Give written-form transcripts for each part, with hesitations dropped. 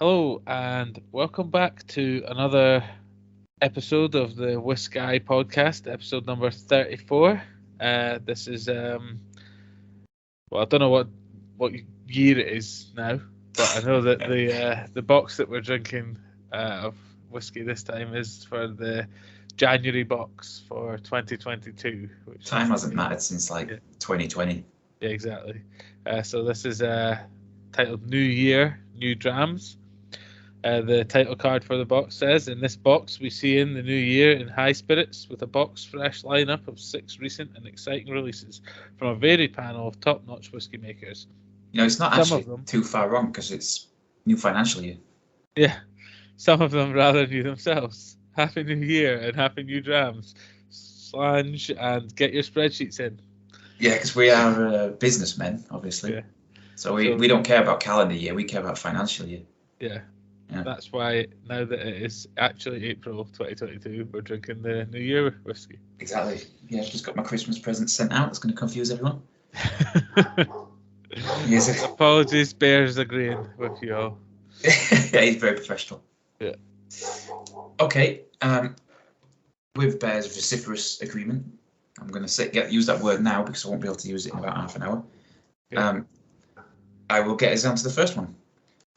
Hello and welcome back to another episode of the WhiskAYE podcast, episode number 34. This is I don't know what year it is now, but I know that the box that we're drinking of whiskey this time is for the January box for 2022. Which Time hasn't mattered since Yeah. 2020. Yeah, exactly. So this is titled New Year, New Drams. The title card for the box says, "In this box, we see in the new year in high spirits with a box fresh lineup of 6 recent and exciting releases from a varied panel of top-notch whiskey makers." It's not Some actually of them, too far wrong because it's new financial year. yeah, some of them rather new themselves. Happy New Year and Happy New Drams. Slange and get your spreadsheets in. Yeah, because we are businessmen, obviously. Yeah. So we don't care about calendar year, we care about financial year. Yeah. Yeah. That's why now that it is actually April 2022, we're drinking the New Year whiskey. Exactly. Yeah, I've just got my Christmas present sent out. It's going to confuse everyone. Yes. Apologies, Bears agreeing with you all. Yeah, he's very professional. Yeah. Okay. With Bear's vociferous agreement, I'm going to use that word now because I won't be able to use it in about half an hour. Yeah. I will get us down to the first one.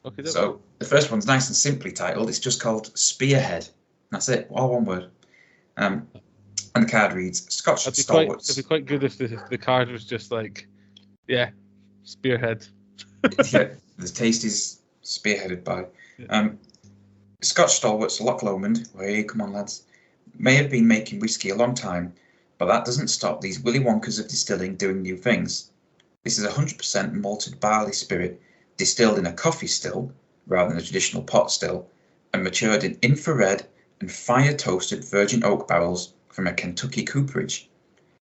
Okay. So the first one's nice and simply titled. It's just called Spearhead. That's it, all one word. And the card reads, Scotch stalwarts. It'd be quite good if the card was just like, yeah, Spearhead. Yeah, the taste is spearheaded by. Scotch stalwarts Loch Lomond, hey, come on lads, may have been making whiskey a long time, but that doesn't stop these Willy Wonkers of distilling doing new things. This is 100% malted barley spirit, distilled in a coffee still, rather than a traditional pot still, and matured in infrared and fire-toasted virgin oak barrels from a Kentucky cooperage.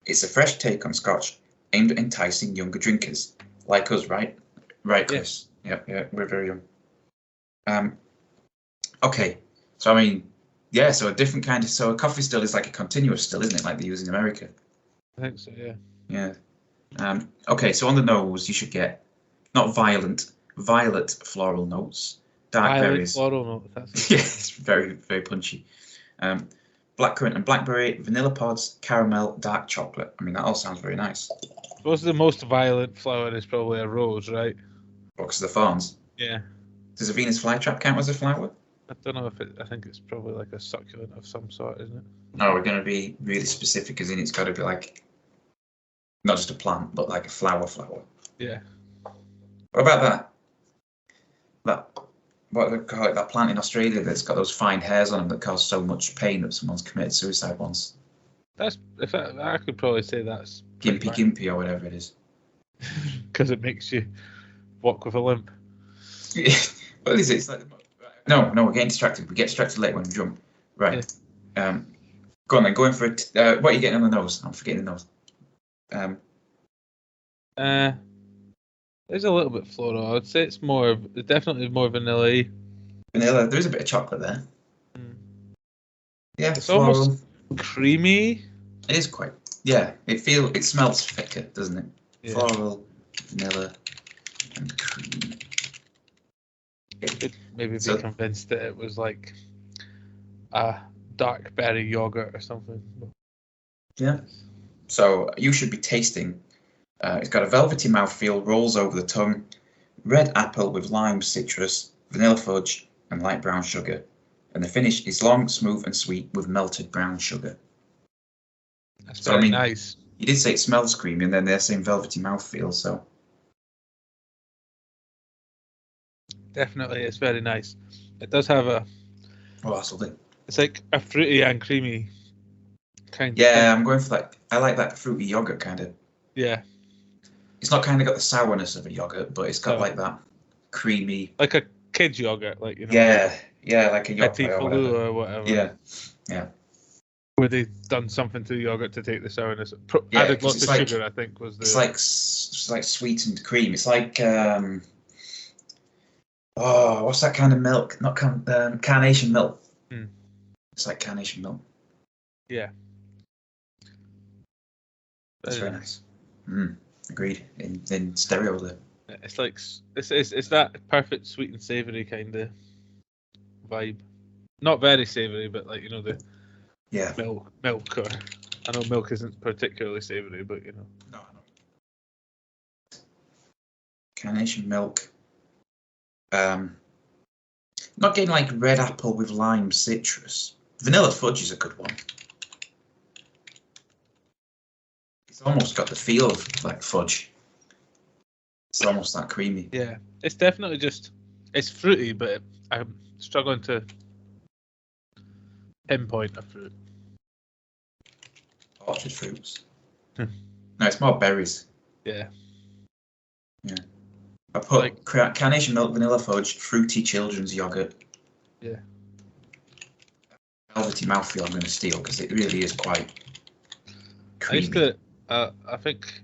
It's a fresh take on Scotch, aimed at enticing younger drinkers, like us, right? Right, Chris? Yeah, we're very young. Okay, so I mean, yeah, so a different kind of, so a coffee still is like a continuous still, isn't it, like they use in America? I think so, yeah. Yeah. Okay, so on the nose, you should get not violet floral notes, dark berries. Floral notes. That's Yeah, it's very, very punchy. Blackcurrant and blackberry, vanilla pods, caramel, dark chocolate. I mean, that all sounds very nice. I suppose the most violent flower is probably a rose, right? Because of the thorns. Yeah. Does a Venus flytrap count as a flower? I don't know if I think it's probably like a succulent of some sort, isn't it? No, we're going to be really specific, as in it's got to be like, not just a plant, but like a flower. Yeah. What about that? What do they call it? That plant in Australia that's got those fine hairs on them that cause so much pain that someone's committed suicide once. I could probably say that's Gimpy or whatever it is. Because it makes you walk with a limp. What is it? It's like, no, we're getting distracted. We get distracted later when we jump. Right. Yeah. Go on then. Go in for it. What are you getting on the nose? I'm forgetting the nose. There's a little bit floral. I would say it's definitely more vanilla-y. Vanilla. There is a bit of chocolate there. Yeah, it's floral. Almost creamy. It is quite. Yeah, it smells thicker, doesn't it? Yeah. Floral, vanilla, and cream. Could maybe be convinced that it was like a dark berry yogurt or something. Yeah. So you should be tasting. It's got a velvety mouthfeel, rolls over the tongue, red apple with lime, citrus, vanilla fudge, and light brown sugar. And the finish is long, smooth, and sweet with melted brown sugar. That's very nice. You did say it smells creamy, and then they're saying velvety mouthfeel, so. Definitely, it's very nice. It does have a. Oh, that's lovely. It's like a fruity and creamy kind. Yeah, I'm going for that. I like that fruity yogurt kind of. Yeah. It's not kind of got the sourness of a yogurt, but it's got like that creamy. Like a kid's yogurt, like you know. Yeah, like a yogurt or whatever. Yeah. Where they've done something to the yogurt to take the sourness. Added lots of sugar, I think, was the. It's like sweetened cream. It's like what's that kind of milk? Not carnation milk. It's like carnation milk. Yeah. That's very nice. Agreed. In stereo there. It's like it's that perfect sweet and savoury kind of. vibe. Not very savoury, but like, you know, the Yeah. milk or I know milk isn't particularly savoury, but you know. No. Carnation milk. Not getting like red apple with lime citrus. Vanilla fudge is a good one. It's almost got the feel of like fudge. It's almost that creamy. Yeah, it's definitely it's fruity, but I'm struggling to pinpoint a fruit. Orchard fruits. No, it's more berries. Yeah. I put carnation milk, vanilla fudge, fruity children's yogurt. Yeah. Velvety mouthfeel I'm going to steal because it really is quite creamy. I think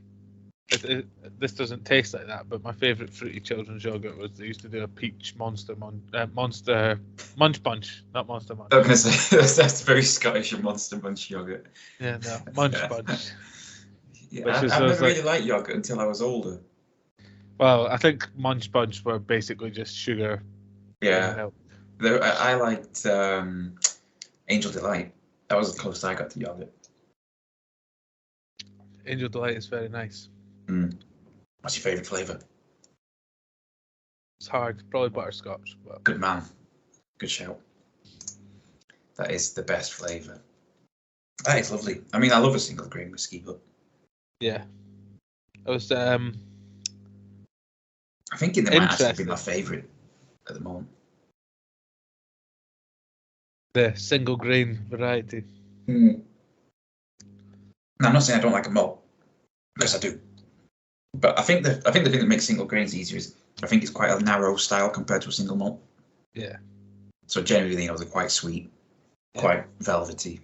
this doesn't taste like that, but my favourite fruity children's yogurt was they used to do a peach monster munch bunch, not monster munch. I'm going to say that's very Scottish, a monster munch yogurt. Yeah, no, munch bunch. Yeah, I've never really liked yogurt until I was older. Well, I think munch bunch were basically just sugar. Yeah. I liked Angel Delight. That was the closest I got to yogurt. Angel Delight is very nice. What's your favourite flavour? It's hard. Probably butterscotch. But... Good man. Good shout. That is the best flavour. That is lovely. I mean, I love a single grain whiskey, but... Yeah. It was... I think it might actually be my favourite at the moment. The single grain variety. Now, I'm not saying I don't like a malt, because I do. But I think the thing that makes single grains easier is I think it's quite a narrow style compared to a single malt. Yeah. So generally, they're quite sweet, quite velvety.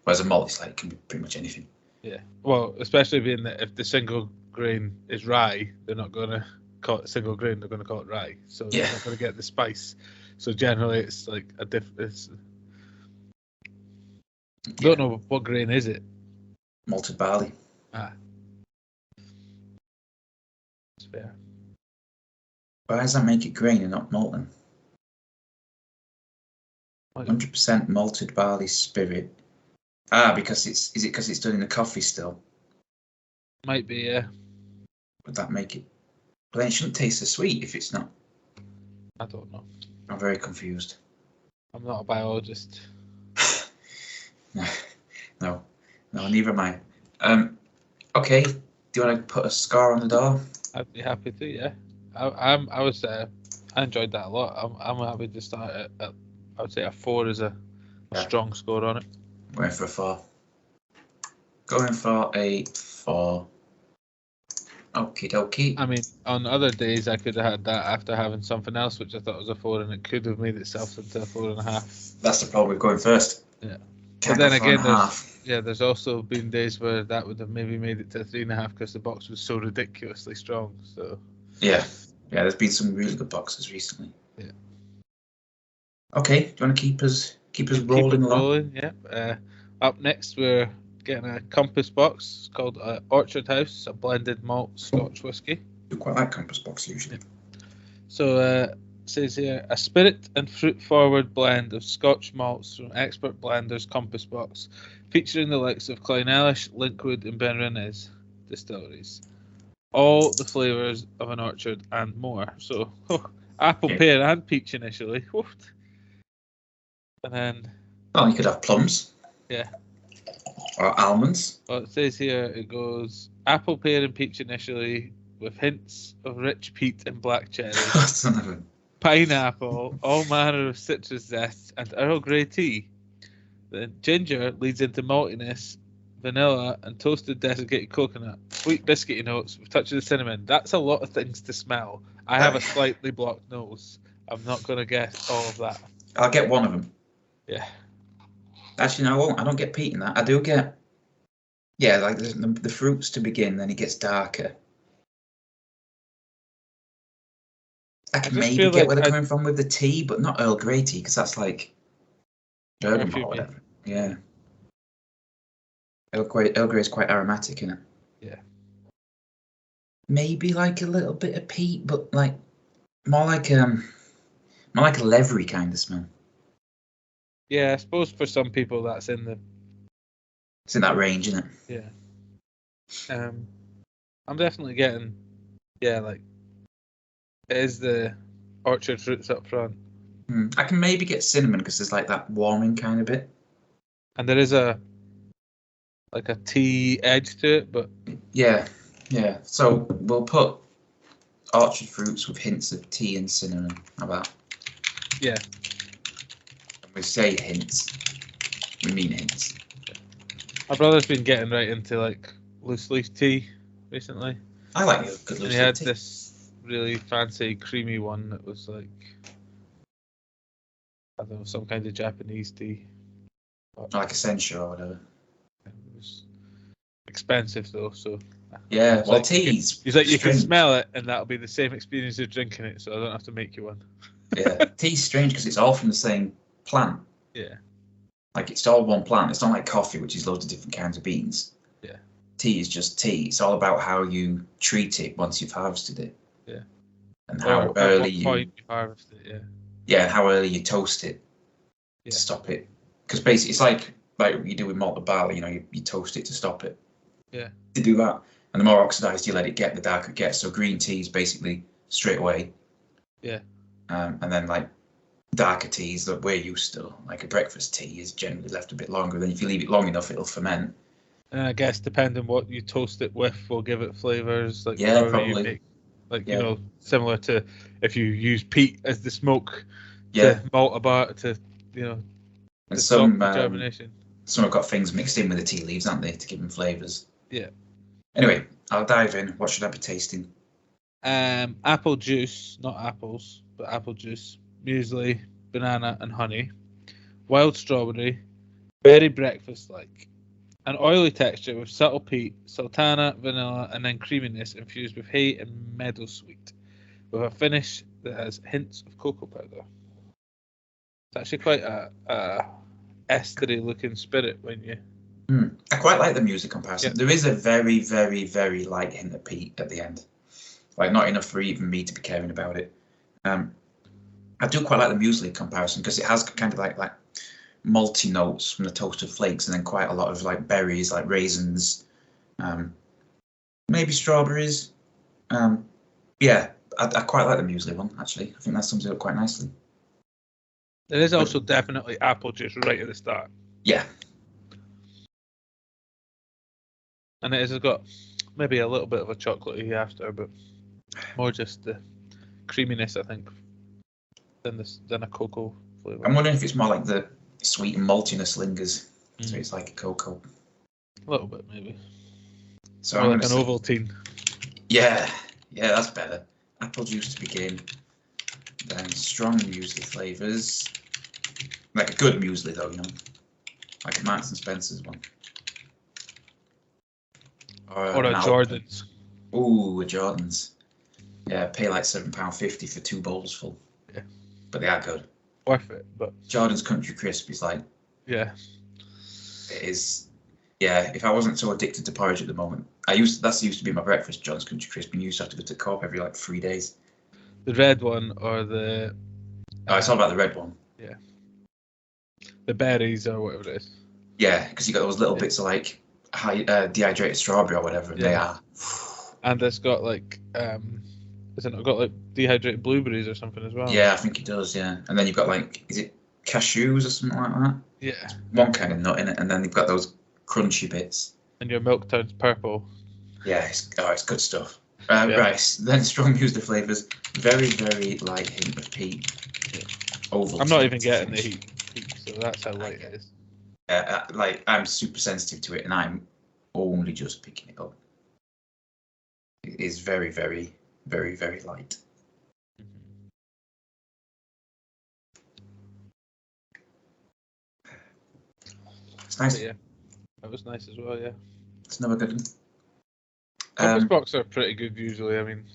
Whereas a malt is like can be pretty much anything. Yeah. Well, especially being that if the single grain is rye, they're not going to call it single grain. They're going to call it rye. So you're not going to get the spice. So generally, it's like a different. Don't know what grain is it. Malted barley. Ah. That's fair. Why does that make it grain and not malting? 100% malted barley spirit. Because is it because it's done in the coffee still? Might be, yeah. Would that make it? But then it shouldn't taste so sweet if it's not. I don't know. I'm very confused. I'm not a biologist. No, neither am I. Okay, do you want to put a scar on the door? I'd be happy to, yeah. I enjoyed that a lot. I'm happy to start at I would say a 4 is a strong score on it. Going for a 4. Going for a 4. Okie dokie. I mean, on other days I could have had that after having something else which I thought was a 4, and it could have made itself into a 4.5. That's the problem with going first. Yeah. Can't but then go again, there's also been days where that would have maybe made it to a 3.5 because the box was so ridiculously strong. So. Yeah. There's been some really good boxes recently. Yeah. Okay. Do you want to keep us rolling along? Yeah. Up next, we're getting a Compass box. It's called Orchard House, a blended malt Scotch whiskey. I quite like Compass box usually. So it says here, a spirit and fruit-forward blend of Scotch malts from expert blenders Compass box, featuring the likes of Clynelish, Linkwood and Benrinnes distilleries. All the flavours of an orchard and more. So apple, pear and peach initially. And then... Oh, you could have plums. Yeah. Or almonds. Well, it says here, it goes apple, pear and peach initially, with hints of rich peat and black cherry. Pineapple, all manner of citrus zest, and Earl Grey tea. Then ginger leads into maltiness, vanilla, and toasted desiccated coconut. Sweet biscuity notes with touches of cinnamon. That's a lot of things to smell. I have a slightly blocked nose. I'm not going to guess all of that. I'll get one of them. Yeah. Actually, no, I won't. I don't get peat in that. I do get... Yeah, like the fruits to begin, then it gets darker. I can maybe get where they're coming from with the tea, but not Earl Grey tea, because that's like bergamot or whatever. Yeah. Earl Grey is quite aromatic, isn't it? Yeah. Maybe like a little bit of peat, but like more like a leathery kind of smell. Yeah, I suppose for some people that's in the It's in that range, isn't it? yeah. I'm definitely getting like it is the orchard fruits up front, I can maybe get cinnamon because there's like that warming kind of bit. and there is a tea edge to it, but Yeah. So we'll put orchard fruits with hints of tea and cinnamon. How about? yeah. When we say hints, we mean hints. My brother's been getting right into like loose leaf tea recently. I like a good And loose he had tea. this really fancy creamy one that was like I don't know, some kind of Japanese tea. Like essential or whatever. It was expensive though, so Yeah, well, like, tea's he's like you can strange. smell it, and that'll be the same experience of drinking it, so I don't have to make you one. Yeah, tea's strange because it's all from the same plant. Yeah. Like it's all one plant. It's not like coffee, which is loads of different kinds of beans. Yeah. Tea is just tea. It's all about how you treat it once you've harvested it. Yeah. And how early you harvest it. Yeah. Yeah, and how early you toast it to stop it. Because basically, it's like you do with malted barley. You know, you toast it to stop it. Yeah. To do that, and the more oxidized you let it get, the darker it gets. So green tea is basically straight away. Yeah. And then like darker teas that we're used to, like a breakfast tea, is generally left a bit longer. Then if you leave it long enough, it'll ferment. And I guess depending what you toast it with will give it flavors. Like Yeah, however probably. you make, you know, similar to if you use peat as the smoke Yeah. to malt about to And to some stop the germination. Some have got things mixed in with the tea leaves, aren't they, to give them flavors. Yeah. Anyway, I'll dive in. What should I be tasting? Apple juice, not apples, but apple juice, muesli, banana, and honey. Wild strawberry, very breakfast-like. An oily texture with subtle peat, sultana, vanilla, and then creaminess infused with hay and meadowsweet, with a finish that has hints of cocoa powder. It's actually quite a estery-looking spirit when you. I quite like the music comparison. Yeah. There is a very, very, very light hint of peat at the end. Like, not enough for even me to be caring about it. I do quite like the muesli comparison because it has kind of like malty notes from the toasted flakes, and then quite a lot of like berries, like raisins, maybe strawberries. Yeah, I quite like the muesli one, actually. I think that sums it up quite nicely. There is also definitely apple juice right at the start. Yeah. And it has got maybe a little bit of a chocolatey after, but more just the creaminess, I think, than a cocoa flavour. I'm wondering if it's more like the sweet and maltiness lingers, so it's like a cocoa. A little bit, maybe. So or like an Ovaltine. Yeah, that's better. Apple juice to begin, then strong muesli flavours. Like a good muesli, though, you know, like a Marks and Spencer's one. Or a Jordan's. Ooh, a Jordan's. Yeah, pay like £7.50 for 2 bowls full. Yeah. But they are good. Worth it, but. Jordan's Country Crisp is like. Yeah. It is. Yeah, if I wasn't so addicted to porridge at the moment, that used to be my breakfast, Jordan's Country Crisp, and you used to have to go to Co-op every like 3 days. The red one or the. Oh, it's all about the red one. Yeah. The berries or whatever it is. Yeah, because you got those little bits of like dehydrated strawberry or whatever, and they are. And it's got like, has it not got like dehydrated blueberries or something as well? Yeah, I think it does. Yeah, and then you've got like, is it cashews or something like that? Yeah. One kind of nut in it, and then you've got those crunchy bits. And your milk turns purple. Yeah, it's good stuff. Right, then strong muesli flavours, very, very light hint of peat. Yeah. Oval. I'm not even getting the heat, so that's how light it is. Like I'm super sensitive to it, and I'm only just picking it up. It is very, very, very, very light. It's nice. But yeah, that was nice as well. Yeah, it's never good. Compass box are pretty good usually. I mean,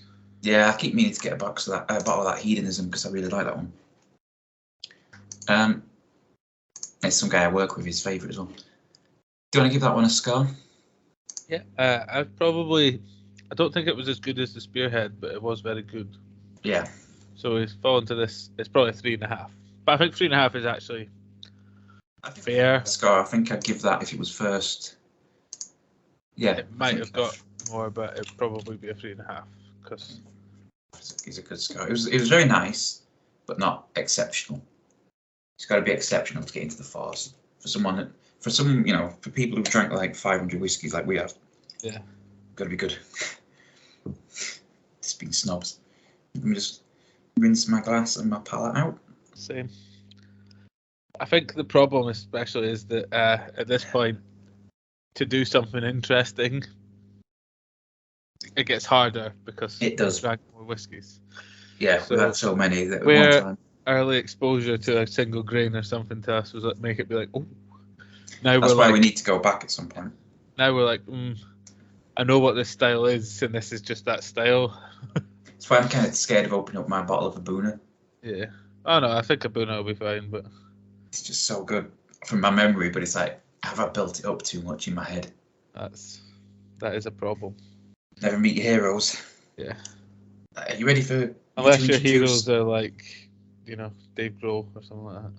yeah, I keep meaning to get a bottle of that hedonism because I really like that one. It's some guy I work with, his favourite as well. Do you want to give that one a score? Yeah, I don't think it was as good as the Spearhead, but it was very good. Yeah. So he's fallen to this. It's probably 3.5, but I think 3.5 is actually I think fair. Scar, I think I'd give that if it was first. Yeah, It might have got more, but it'd probably be a 3.5 because it's a good scar. It was very nice, but not exceptional. It's got to be exceptional to get into the fours for for people who've drank like 500 whiskies like we have. Yeah, got to be good. Just being snobs. Let me just rinse my glass and my palate out. same. I think the problem especially is that at this point, to do something interesting, it gets harder because it does. we've drank more whiskies. Yeah, we've had so many that at one time. Early exposure to a single grain or something to us was like make it be like, oh. Now that's why we need to go back at some point. Now we're like, I know what this style is, and this is just that style. That's why I'm kind of scared of opening up my bottle of a Boona. Yeah. Oh no, I think a Boona will be fine, but it's just so good from my memory. But it's like, have I built it up too much in my head? That is a problem. Never meet your heroes. Yeah. Are you ready for? Unless your heroes are like, Dave Grohl or something like that.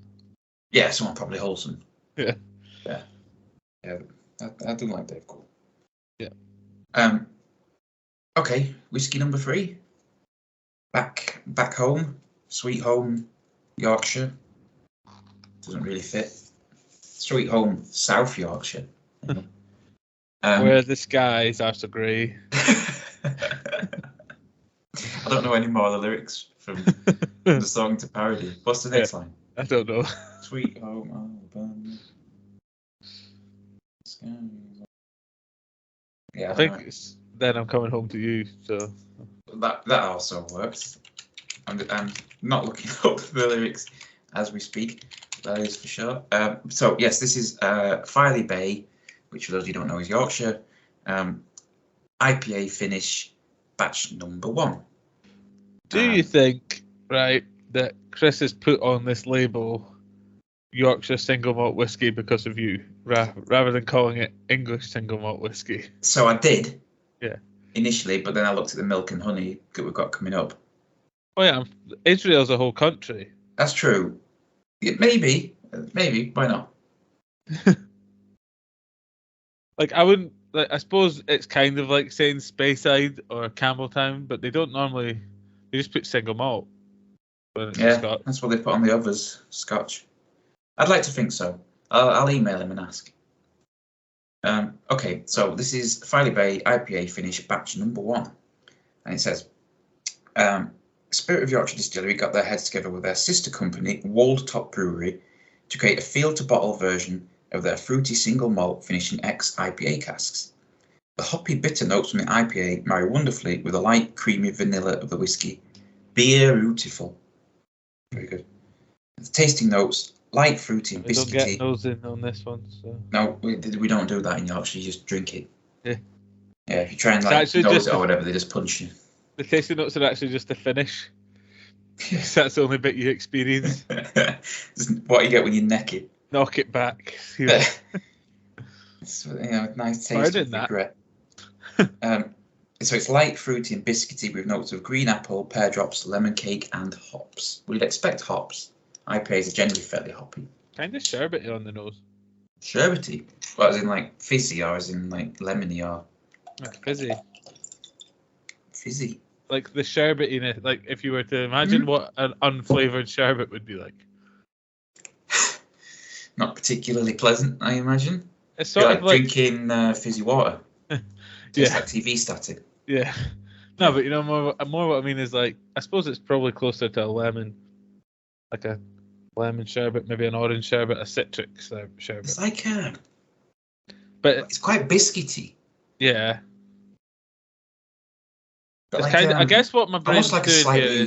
Yeah, someone probably wholesome. Yeah. Yeah. I do like Dave Grohl. Yeah. Okay, whiskey number 3. Back home, sweet home, Yorkshire. Doesn't really fit. Sweet home, South Yorkshire. Where the skies are so grey. I don't know any more of the lyrics from the song to parody. What's the next line? I don't know. Sweet home Alabama. Yeah, I think it's Then I'm Coming Home to You. So that also works. I'm not looking up the lyrics as we speak. That is for sure. So yes, this is Filey Bay, which for those who don't know is Yorkshire. IPA finish, batch number 1. Do you think, right, that Chris has put on this label Yorkshire single malt whiskey because of you, rather than calling it English single malt whiskey? So I did. Yeah. Initially, but then I looked at the milk and honey that we've got coming up. Oh yeah, Israel's a whole country. That's true. Yeah, maybe. Why not? Like I wouldn't. Like, I suppose it's kind of like saying Speyside or Campbelltown, but they don't normally. They just put single malt. Yeah, that's what they put on the others. Scotch. I'd like to think so. I'll email him and ask. Okay, so this is Filey Bay IPA finish batch number 1, and it says, Spirit of Yorkshire Distillery got their heads together with their sister company, Wold Top Brewery, to create a field-to-bottle version of their fruity single malt finishing X IPA casks. The hoppy bitter notes from the IPA marry wonderfully with the light creamy vanilla of the whiskey. Beautiful. Very good. The tasting notes, light fruity and biscuity. Don't get nose in on this one. So. No, we don't do that in Yorkshire. You just drink it. Yeah. Yeah, if you try and nose it or whatever, they just punch you. The tasting notes are actually just the finish. That's the only bit you experience. What you get when you neck it. Knock it back. It's nice taste of regret. So it's light, fruity and biscuity with notes of green apple, pear drops, lemon cake and hops. We'd expect hops. IPAs are generally fairly hoppy. Kind of sherbety on the nose. Sherbety? Well, as in like fizzy or as in like lemony or... Like fizzy. Fizzy? Like the sherbetiness, like if you were to imagine what an unflavoured sherbet would be like. Not particularly pleasant, I imagine. It's sort of like drinking fizzy water. Tastes like TV static. Yeah. No, but more what I mean is like, I suppose it's probably closer to a lemon, like a lemon sherbet, maybe an orange sherbet, a citric sherbet. It's like but it's quite biscuity. Yeah. But it's kind of, I guess what my brain's like doing slightly, here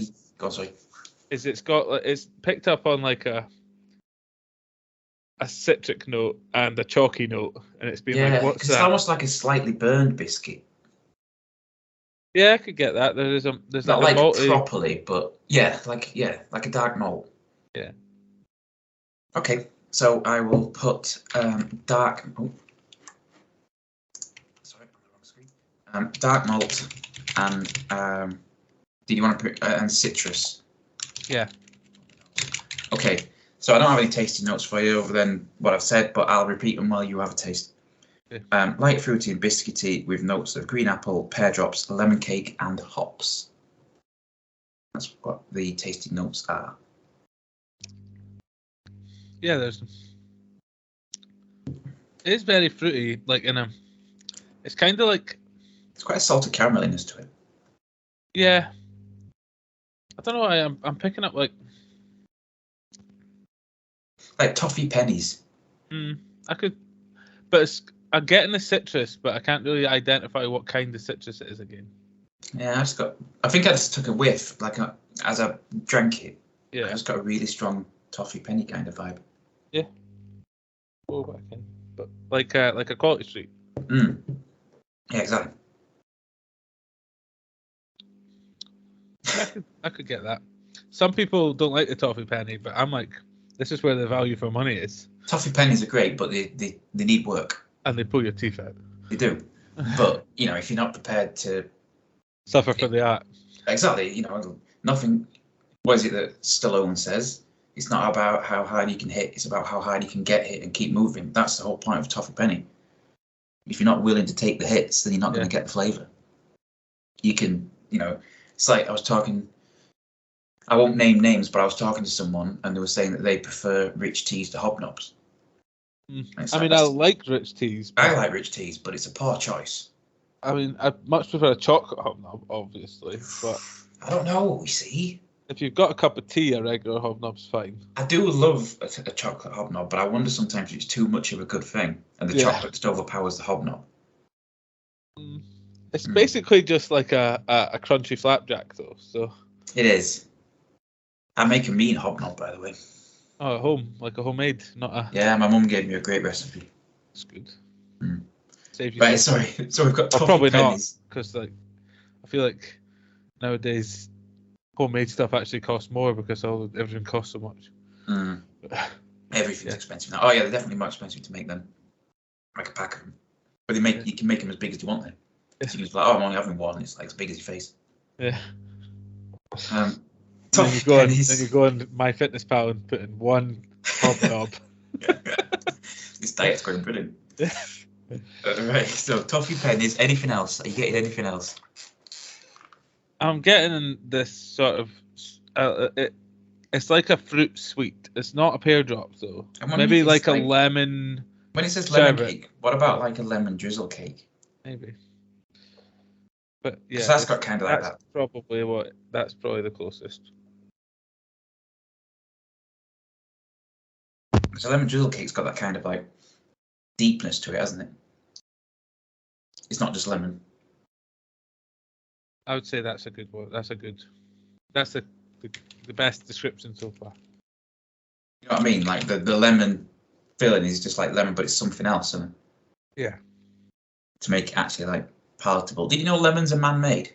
is it's picked up on like a citric note and a chalky note, and it's been like, what's that? It's almost like a slightly burned biscuit. Yeah, I could get that. There's not like malty... properly, but like a dark malt. Yeah. Okay, so I will put dark. Oh, sorry, on the wrong screen. Dark malt and do you want to put and citrus? Yeah. Okay, So I don't have any tasting notes for you other than what I've said, but I'll repeat them while you have a taste. Yeah. Light fruity and biscuity with notes of green apple, pear drops, lemon cake, and hops. That's what the tasting notes are. Yeah, it's very fruity, like it's kind of like, it's quite a salty carameliness to it. Yeah, I don't know why I'm picking up like toffee pennies. I could, but I'm getting the citrus, but I can't really identify what kind of citrus it is again. Yeah, I think I just took a whiff, as I drank it. Yeah, I just got a really strong toffee penny kind of vibe. Yeah. Go back in, but like a quality street. Yeah, exactly. I could get that. Some people don't like the toffee penny, but I'm like, this is where the value for money is. Toffee pennies are great, but they need work. And they pull your teeth out. They do. But, if you're not prepared to... Suffer for the art. Exactly. Nothing... What is it that Stallone says? It's not about how hard you can hit. It's about how hard you can get hit and keep moving. That's the whole point of toffee penny. If you're not willing to take the hits, then you're not going to get the flavour. You can, it's like I was talking... I won't name names, but I was talking to someone and they were saying that they prefer rich teas to hobnobs. I like rich teas. I like rich teas, but it's a poor choice. I mean, I much prefer a chocolate hobnob, obviously, but I don't know. You see, if you've got a cup of tea, a regular hobnob's fine. I do love a chocolate hobnob, but I wonder sometimes if it's too much of a good thing, and the chocolate just overpowers the hobnob. It's basically just like a crunchy flapjack, though. So it is. I make a mean hobnob, by the way. Oh, at home, like a homemade, not a... Yeah, my mum gave me a great recipe. It's good. Save you sorry. So we've got toffee probably pennies. Not, because I feel like nowadays homemade stuff actually costs more because everything costs so much. Everything's expensive now. Oh yeah, they're definitely more expensive to make than like a pack of them. But you can make them as big as you want then. So you can just I'm only having one. It's like as big as your face. Yeah. Then you go on MyFitnessPal and put in one hobnob. This diet's going brilliant. Right, so toffee pennies. Anything else? Are you getting anything else? I'm getting this sort of. It's like a fruit sweet. It's not a pear drop though. Maybe like a lemon. When it says lemon cake, what about like a lemon drizzle cake? Maybe. But yeah, that's got kind of like that. That's probably the closest. So lemon drizzle cake's got that kind of like deepness to it, hasn't it? It's not just lemon. I would say that's a good one. That's the best description so far. You know what I mean? Like the lemon filling is just like lemon, but it's something else, isn't it? Yeah. To make it actually like palatable. Did you know lemons are man-made?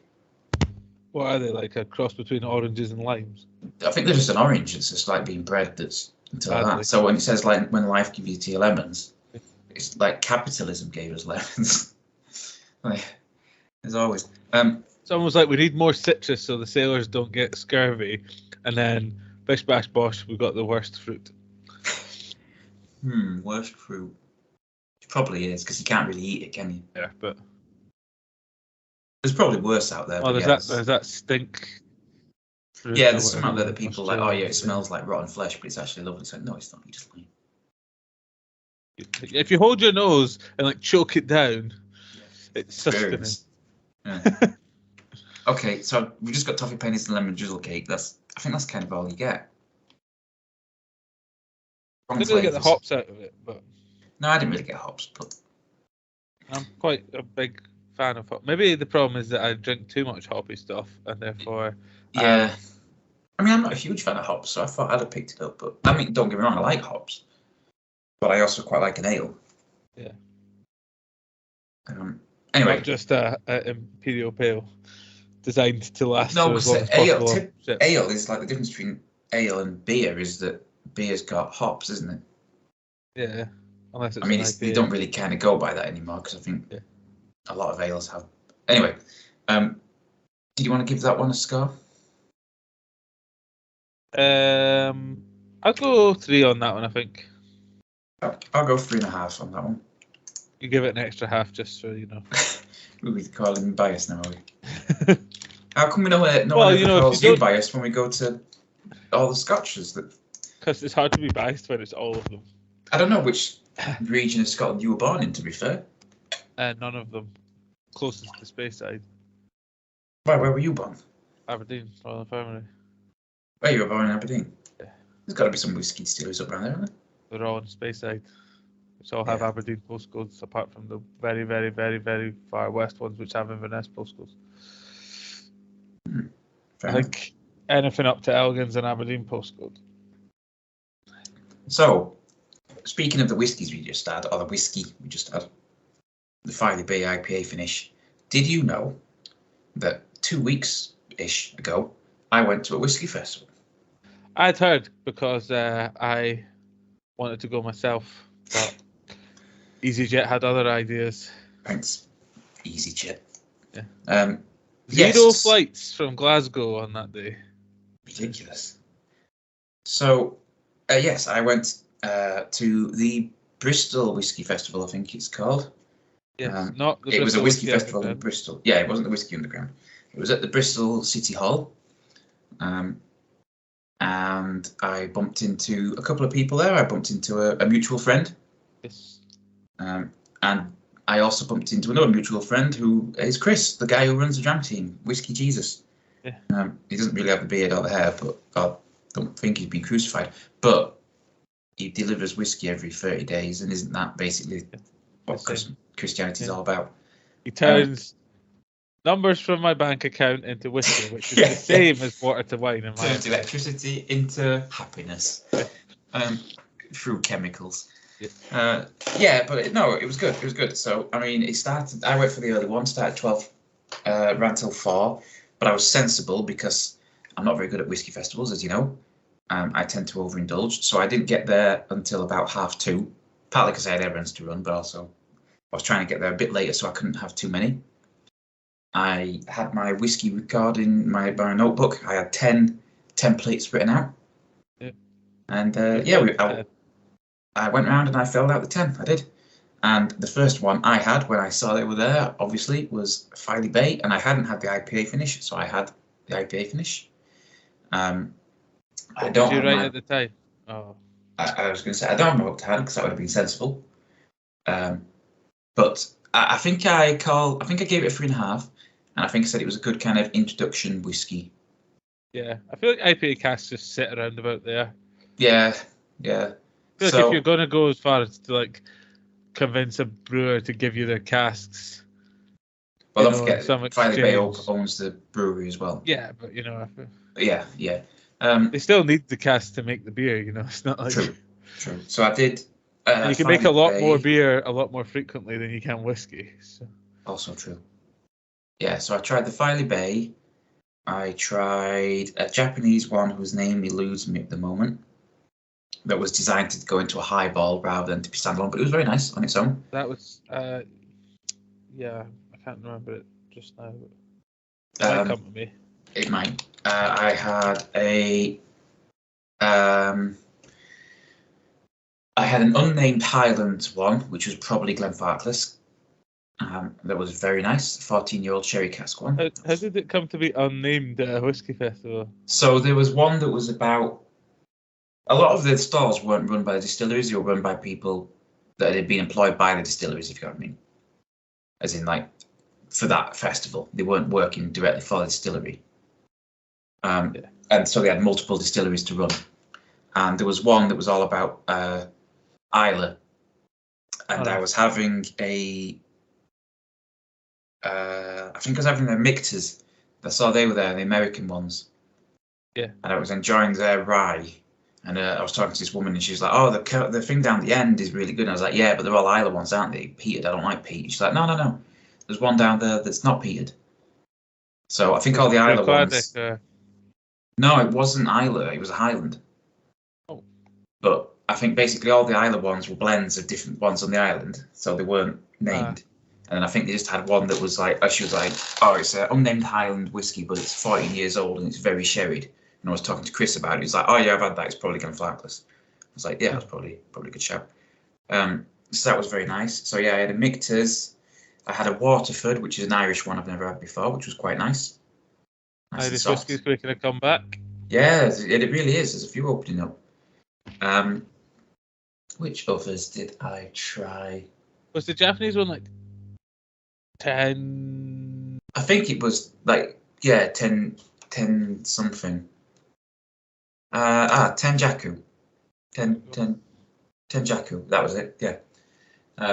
What are they, like a cross between oranges and limes? I think they're just an orange. It's just like being bred that's until that. So when it says like when life gives you to your lemons, it's like capitalism gave us lemons. Like, as always. Someone was like, we need more citrus so the sailors don't get scurvy, and then bish bash bosh, we got the worst fruit. Worst fruit. It probably is because you can't really eat it, can you? Yeah, but there's probably worse out there. Oh, there's that stink. Yeah, there's some out there that people like. Oh yeah, it smells like rotten flesh, but it's actually lovely. It's like no, it's not. You just like. If you hold your nose and like choke it down, it's sustenance. Yeah. Okay, so we've just got toffee pennies and lemon drizzle cake. I think that's kind of all you get. Didn't really get the hops out of it, but no, I didn't really get hops, but I'm quite a big fan of hops. Maybe the problem is that I drink too much hoppy stuff, and therefore yeah. I mean, I'm not a huge fan of hops, so I thought I'd have picked it up. But I mean, don't get me wrong, I like hops, but I also quite like an ale. Yeah. Anyway, not just a imperial pale designed to last. No, because ale is like the difference between ale and beer is that beer's got hops, isn't it? Yeah. Unless it's I mean, they don't really kind of go by that anymore because I think a lot of ales have. Anyway, did you want to give that one a score? I'll go 3 on that one, I think. I'll go 3.5 on that one. You give it an extra half just so you know. We'll be calling me biased now, are we? How come no one ever Well, calls you biased when we go to all the scotches? Because it's hard to be biased when it's all of them. I don't know which region of Scotland you were born in, to be fair. None of them. Closest to Speyside. Where were you born? Aberdeen, Royal Infirmary. Where you were born in Aberdeen? Yeah. There's got to be some whiskey distilleries up around there, haven't there? They're all in Speyside. Which all have Aberdeen postcodes, apart from the very, very, very, very far west ones, which have Inverness postcodes. I think anything up to Elgin's an Aberdeen postcode. So, speaking of the whiskies we just had, or the whiskey we just had, the Filey Bay IPA finish, did you know that 2 weeks-ish ago, I went to a whiskey festival? I'd heard because I wanted to go myself, but EasyJet had other ideas. Thanks, EasyJet. Yeah. Zero flights from Glasgow on that day. Ridiculous. So, yes, I went to the Bristol Whiskey Festival, I think it's called. Yes, not the It was a Bristol whiskey festival in Bristol. Yeah, it wasn't the Whiskey Underground. It was at the Bristol City Hall. And I bumped into a couple of people there. I bumped into a mutual friend. Yes. And I also bumped into another mutual friend who is Chris, the guy who runs the Dram Team, Whiskey Jesus. Yeah. He doesn't really have the beard or the hair, but I don't think he's been crucified. But he delivers whiskey every 30 days, and isn't that basically what Christianity is all about? He turns numbers from my bank account into whiskey, which is the same as water to wine. Turns electricity into happiness through chemicals. Yeah. But it was good. It was good. So, I mean, I went for the early one, started 12, ran till 4, but I was sensible because I'm not very good at whiskey festivals, as you know. I tend to overindulge, so I didn't get there until about 2:30, partly because I had errands to run, but also I was trying to get there a bit later so I couldn't have too many. I had my whiskey record in my notebook. I had 10 templates written out. Yeah. And I went around and I filled out the 10. I did. And the first one I had when I saw they were there, obviously, was Filey Bay, and I hadn't had the IPA finish, so I had the IPA finish. Did you write at the time? Oh. I was going to say, I don't have my book to hand because that would have been sensible. But I think I gave it a 3.5, and I think I said it was a good kind of introduction whiskey. Yeah, I feel like IPA casts just sit around about there. Yeah. I feel like if you're going to go as far as to like convince a brewer to give you their casks. Well, don't forget, Filey Bay owns the brewery as well. Yeah, but Yeah. They still need the cask to make the beer. It's not like true. So I did. And you can make a lot more beer a lot more frequently than you can whiskey. So. Also true. Yeah, so I tried the Filey Bay. I tried a Japanese one whose name eludes me at the moment. That was designed to go into a highball rather than to be standalone, but it was very nice on its own. That was, I can't remember it just now. It might come to me. It might. I had an unnamed Highland one, which was probably Glenfarclas. That was very nice, 14-year-old sherry cask one. How did it come to be unnamed at a whiskey festival? So there was one that was about. A lot of the stalls weren't run by the distilleries; they were run by people that had been employed by the distilleries, if you know what I mean. As in, like, for that festival, they weren't working directly for the distillery. And so they had multiple distilleries to run. And there was one that was all about Islay. And I was having I think I was having their Mictors. I saw they were there, the American ones. Yeah. And I was enjoying their rye. And I was talking to this woman, and she was like, "Oh, the thing down the end is really good." And I was like, "Yeah, but they're all Islay ones, aren't they? Peated. I don't like peat." She's like, "No. There's one down there that's not peated." So I think all the Islay ones. No, it wasn't Islay. It was a Highland. Oh. But I think basically all the Islay ones were blends of different ones on the island, so they weren't named. And then I think they just had one that was like, she was like, "Oh, it's an unnamed Highland whiskey, but it's 14 years old and it's very sherried." And I was talking to Chris about it. He's like, "Oh yeah, I've had that. It's probably Glenfarclas." I was like, "Yeah, that's probably a good shout." So that was very nice. So yeah, I had a Michter's. I had a Waterford, which is an Irish one I've never had before, which was quite nice. Nice and Irish soft. whiskies making a comeback. Yeah, it really is. There's a few opening up. Which others did I try? Was the Japanese one like 10? I think it was like 10 something. 10 Jaku. 10 Jaku. That was it. Yeah.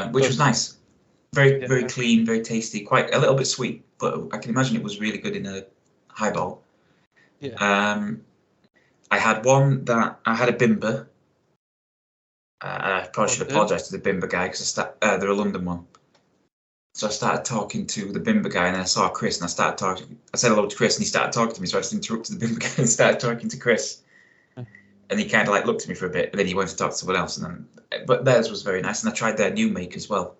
Which was nice. Very clean, very tasty, quite a little bit sweet, but I can imagine it was really good in a highball. Yeah. I had one that I had a Bimber. I probably should apologise to the Bimber guy because they're a London one. So I started talking to the Bimber guy, and then I saw Chris, and I started talking. I said hello to Chris, and he started talking to me. So I just interrupted the Bimber guy and started talking to Chris. And he kind of like looked at me for a bit, and then he went to talk to someone else. And then, but theirs was very nice, and I tried their new make as well,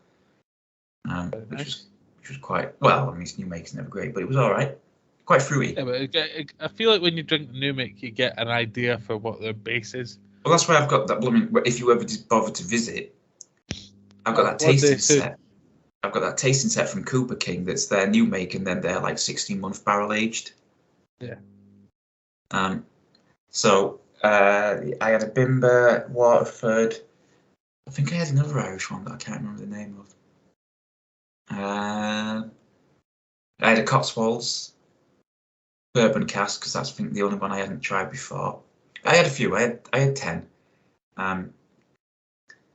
which was quite well. I mean, new make's never great, but it was all right. Quite fruity. Yeah, but I feel like when you drink the new make, you get an idea for what their base is. Well, that's why I've got that blooming. If you ever just bother to visit, I've got that tasting set. I've got that tasting set from Cooper King. That's their new make, and then they're like 16-month barrel aged. Yeah. So I had a Bimber, Waterford. I think I had another Irish one that I can't remember the name of. I had a Cotswolds bourbon cask because that's I think the only one I hadn't tried before. I had a few. I had 10.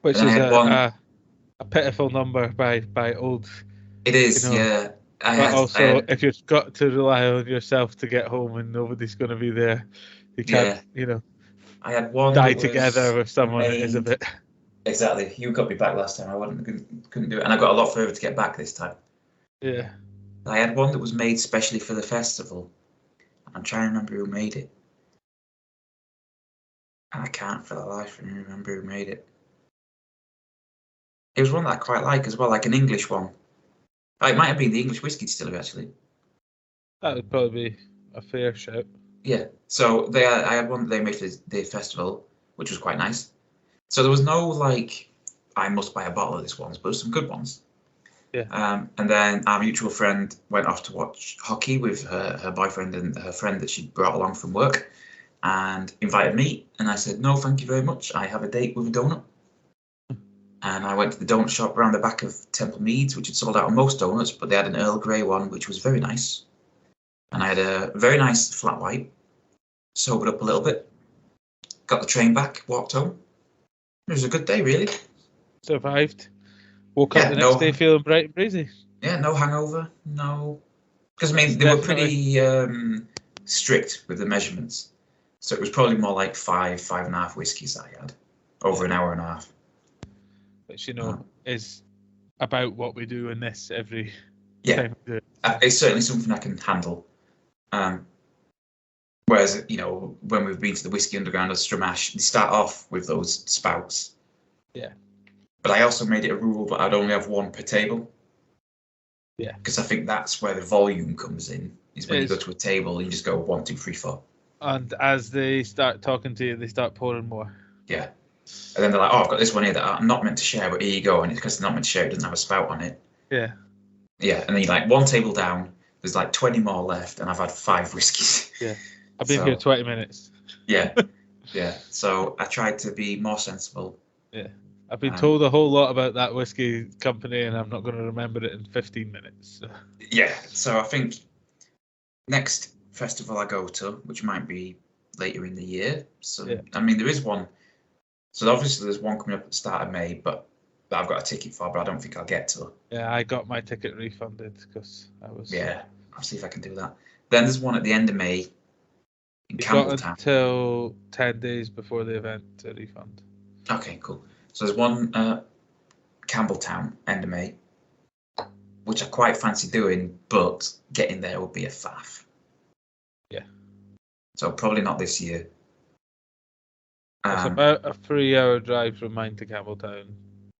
Which is a pitiful number by old. It is, yeah. If you've got to rely on yourself to get home and nobody's going to be there, you can't, I had one die together with someone. It is a bit. Exactly. You got me back last time. I couldn't do it, and I got a lot further to get back this time. Yeah. I had one that was made specially for the festival. I'm trying to remember who made it. And I can't for the life of me remember who made it. It was one that I quite like as well, like an English one. It might have been the English whiskey distillery, actually. That would probably be a fair shout. Yeah. So I had one that they made for the festival, which was quite nice. So there was no like, I must buy a bottle of this one, but there was some good ones. Yeah. And then our mutual friend went off to watch hockey with her boyfriend and her friend that she brought along from work, and invited me. And I said, no, thank you very much. I have a date with a donut. And I went to the donut shop around the back of Temple Meads, which had sold out on most donuts, but they had an Earl Grey one, which was very nice. And I had a very nice flat white, sobered up a little bit, got the train back, walked home. It was a good day, really. Survived. Woke up the next day feeling bright and breezy. Yeah, no hangover, no. Because, I mean, they were pretty strict with the measurements. So it was probably more like 5.5 whiskies that I had over an hour and a half. Which, is about what we do in this every time we do it. It's certainly something I can handle. Whereas, when we've been to the Whiskey Underground or Stramash, they start off with those spouts. Yeah. But I also made it a rule that I'd only have one per table. Yeah. Because I think that's where the volume comes in, is when you go to a table and you just go 1, 2, 3, 4. And as they start talking to you, they start pouring more. Yeah. And then they're like, oh, I've got this one here that I'm not meant to share, but here you go. And it's because they're not meant to share, it doesn't have a spout on it. Yeah. Yeah. And then you're like, one table down, there's like 20 more left, and I've had 5 whiskies. Yeah. I've been here 20 minutes. Yeah. Yeah. So I tried to be more sensible. Yeah. I've been told a whole lot about that whiskey company, and I'm not going to remember it in 15 minutes. So. Yeah. So I think next festival I go to, which might be later in the year. So, I mean, there is one. So obviously there's one coming up at the start of May, but that I've got a ticket for, but I don't think I'll get to. Yeah, I got my ticket refunded because I was. Yeah, I'll see if I can do that. Then there's one at the end of May in Campbelltown. Got until 10 days before the event to refund. Okay, cool. So there's one Campbelltown, end of May, which I quite fancy doing, but getting there would be a faff. Yeah. So probably not this year. It's about a 3-hour drive from mine to Campbelltown.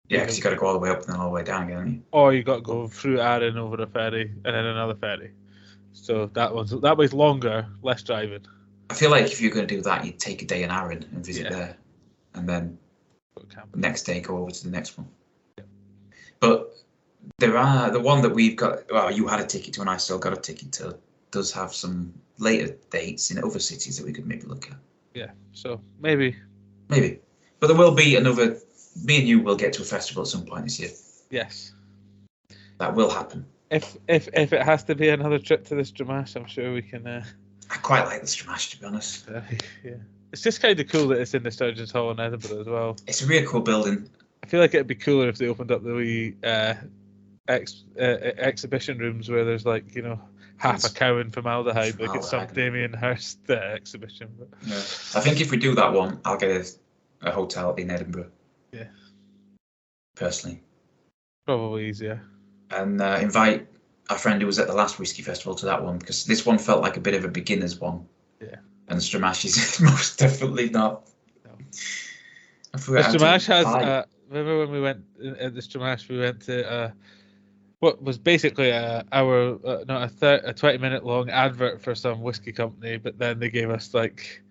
Yeah, because you got to go all the way up and then all the way down again, haven't you? Or you got to go through Arran over a ferry and then another ferry. So that way's longer, less driving. I feel like if you're going to do that, you'd take a day in Arran and visit there, and then next day go over to the next one. Yeah. But the one that we've got. Well, you had a ticket to, and I still got a ticket to. Does have some later dates in other cities that we could maybe look at. Yeah. So maybe. But there will be another. Me and you will get to a festival at some point this year. Yes. That will happen. If it has to be another trip to the Stramash, I'm sure we can. I quite like the Stramash, to be honest. Yeah. It's just kind of cool that it's in the Sturgeon's Hall in Edinburgh as well. It's a really cool building. I feel like it'd be cooler if they opened up the wee exhibition rooms where there's like, you know, half a cow in formaldehyde, like it's some Damien Hirst exhibition. But... Yeah. I think if we do that one, I'll get a hotel in Edinburgh. Yeah. Personally. Probably easier. And invite our friend who was at the last whiskey festival to that one, because this one felt like a bit of a beginner's one. Yeah. And Stramash is most definitely not. No. The Stramash has. Remember when we went at the Stramash? We went to what was basically a 20-minute long advert for some whiskey company, but then they gave us like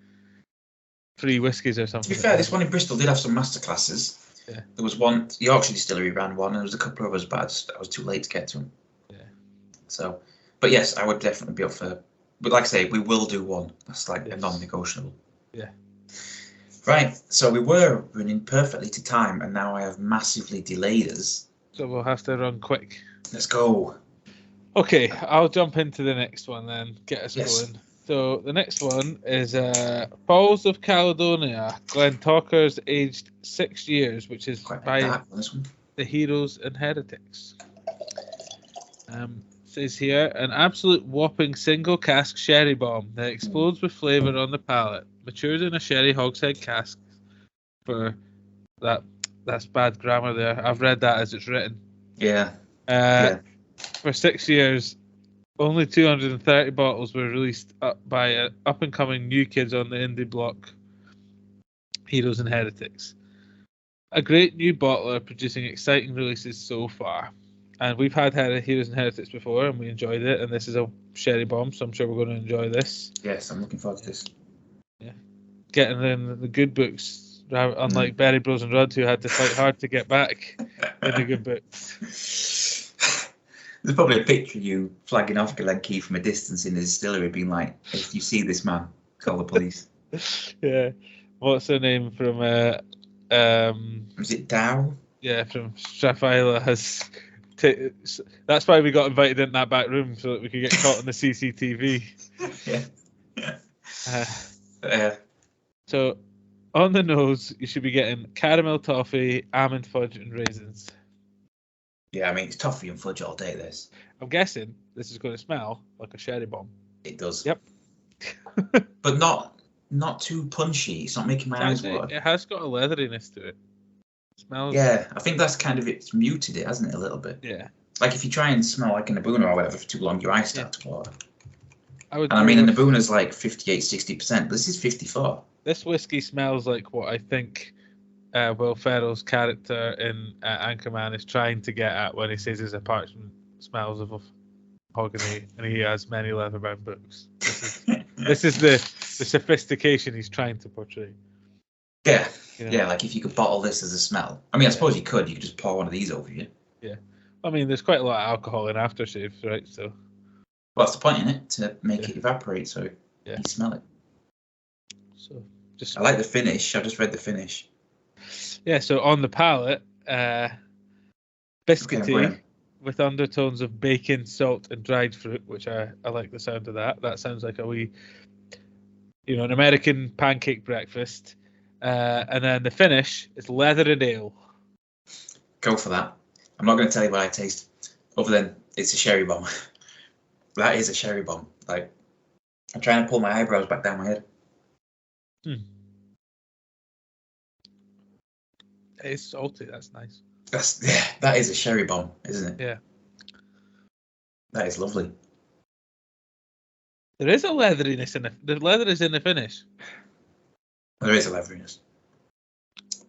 free whiskies or something. To be fair, this one in Bristol did have some masterclasses. Yeah. There was one, the Yorkshire Distillery ran one, and there was a couple of others, but I was too late to get to them. Yeah. So, but yes, I would definitely be up for. But like I say, we will do one. That's like a non-negotiable. Yeah. Right. So we were running perfectly to time, and now I have massively delayed us. So we'll have to run quick. Let's go. Okay, I'll jump into the next one then. Get us going. So the next one is Falls of Caledonia, Glentalkers, aged 6 years, which is by the Heroes and Heretics. Says here, an absolute whopping single cask sherry bomb that explodes with flavour on the palate, matures in a sherry hogshead cask for that's bad grammar there. I've read that as it's written. Yeah. For 6 years. Only 230 bottles were released by up-and-coming new kids on the indie block, Heroes and Heretics. A great new bottler producing exciting releases so far. And we've had Heroes and Heretics before, and we enjoyed it. And this is a sherry bomb, so I'm sure we're going to enjoy this. Yes, I'm looking forward to this. Yeah, getting in the good books, unlike Berry Bros and Rudd, who had to fight hard to get back in the good books. There's probably a picture of you flagging off Glenn from a distance in the distillery, being like, "If you see this man, call the police." Yeah. What's her name from? Was it Dow? Yeah, from Strathila has. That's why we got invited in that back room so that we could get caught on the CCTV. Yeah. So, on the nose, you should be getting caramel toffee, almond fudge, and raisins. Yeah, I mean, it's toffee and fudge all day, this. I'm guessing this is going to smell like a sherry bomb. It does. Yep. But not too punchy. It's not making my eyes water. It has got a leatheriness to it. Smells. Yeah, I think that's kind of it's muted it, hasn't it, a little bit? Yeah. Like if you try and smell like a Nabuna or whatever for too long, your eyes start to water. I mean, a Nabuna's like 58, 60%. This is 54. This whiskey smells like what I think Will Ferrell's character in Anchorman is trying to get at when he says his apartment smells of mahogany and he has many leather-bound books. This is the sophistication he's trying to portray. Yeah, yeah. Like if you could bottle this as a smell. I mean, I suppose you could. You could just pour one of these over you. Yeah. I mean, there's quite a lot of alcohol in aftershaves, right? So. Well, that's the point in it, to make it evaporate so you smell it. So I like the finish. I just read the finish. Yeah, so on the palate, biscuity with undertones of bacon, salt, and dried fruit, which I like the sound of that. That sounds like a wee, an American pancake breakfast. And then the finish is leather and ale. Go for that. I'm not going to tell you what I taste, other than it's a sherry bomb. That is a sherry bomb. Like, I'm trying to pull my eyebrows back down my head. It's salty. That's nice. That is a sherry bomb, isn't it? Yeah. That is lovely. There is a leatheriness in the leather is in the finish. There is a leatheriness.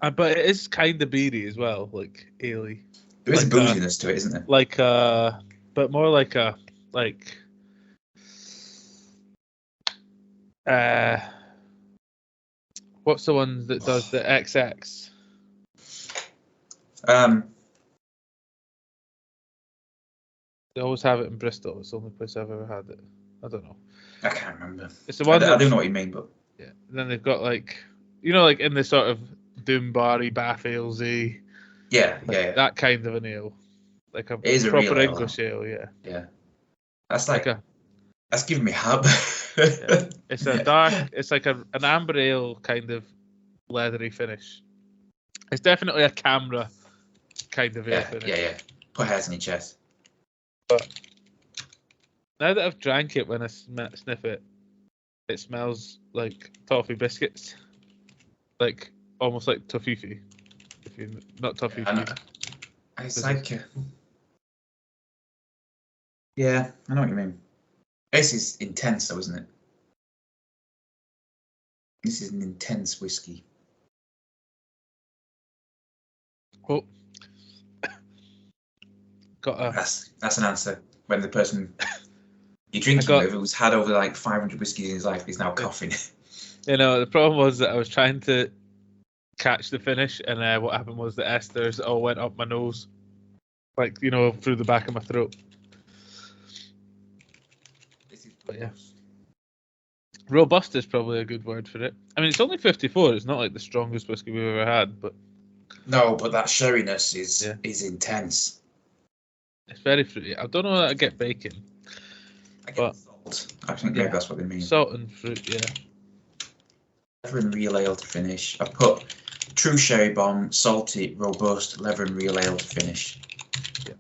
But it is kind of beery as well, like ale-y. There is a booziness to it, isn't there? Like but more like What's the one that does the XX? They always have it in Bristol. It's the only place I've ever had it. I don't know. I can't remember. It's the one I do know what you mean, but yeah. And then they've got like, you know, like in the sort of Doombarry, Bath Alesy. Yeah, Like yeah. that kind of an ale, like It is a proper real ale, English ale. Yeah. Yeah. That's like a, that's giving me hub. yeah. It's a dark. It's like an amber ale kind of leathery finish. It's definitely a camera kind of ale finish. Yeah. Put hairs in your chest. But now that I've drank it, when I sniff it, it smells like toffee biscuits, like almost like toffee. If you not toffee. It's like yeah, I know what you mean. This is intense, though, isn't it? This is an intense whiskey. Oh, That's an answer. When the person you're drinking with who's had over like 500 whiskies in his life is now coughing. You know, the problem was that I was trying to catch the finish, and what happened was the esters all went up my nose, like, you know, through the back of my throat. But yeah, robust is probably a good word for it. I mean, it's only 54. It's not like the strongest whiskey we've ever had, but no, but that sherryness is intense. It's very fruity. I don't know that I get bacon. I get salt. I think maybe that's what they mean. Salt and fruit, yeah. Leather and real ale to finish. I've put true sherry bomb, salty, robust, leather and real ale to finish. Yeah.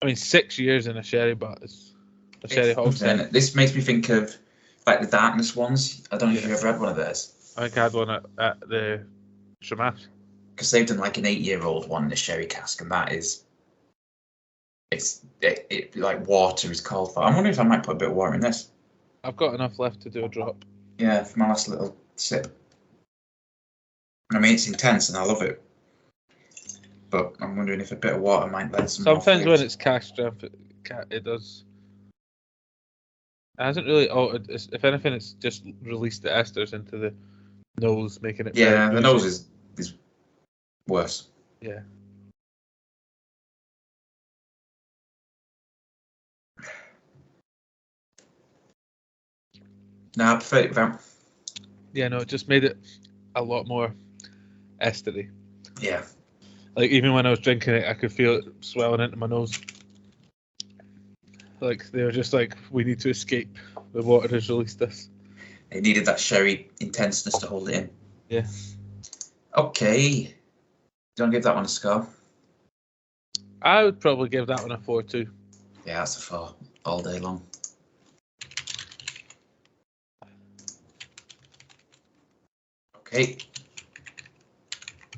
I mean, 6 years in a sherry bar is a sherry hogshead. This makes me think of like the Darkness ones. I don't know if you've ever had one of theirs. I think I had one at the Shamash. Because they've done like an 8-year-old one in a sherry cask, and that is. It like water is called for. I'm wondering if I might put a bit of water in this. I've got enough left to do a drop. Yeah, for my last little sip. I mean, it's intense and I love it. But I'm wondering if a bit of water might let some. Sometimes when it's cask strength, it does. It hasn't really altered. If anything, it's just released the esters into the nose, making it. Yeah, the nose is worse. Yeah. No, I prefer it without. Yeah, no, it just made it a lot more estery. Yeah. Like, even when I was drinking it, I could feel it swelling into my nose. Like, they were just like, we need to escape. The water has released this. It needed that sherry intenseness to hold it in. Yeah. Okay. Do you want to give that one a score? I would probably give that one a 4-2. Yeah, that's a 4 all day long. Okay.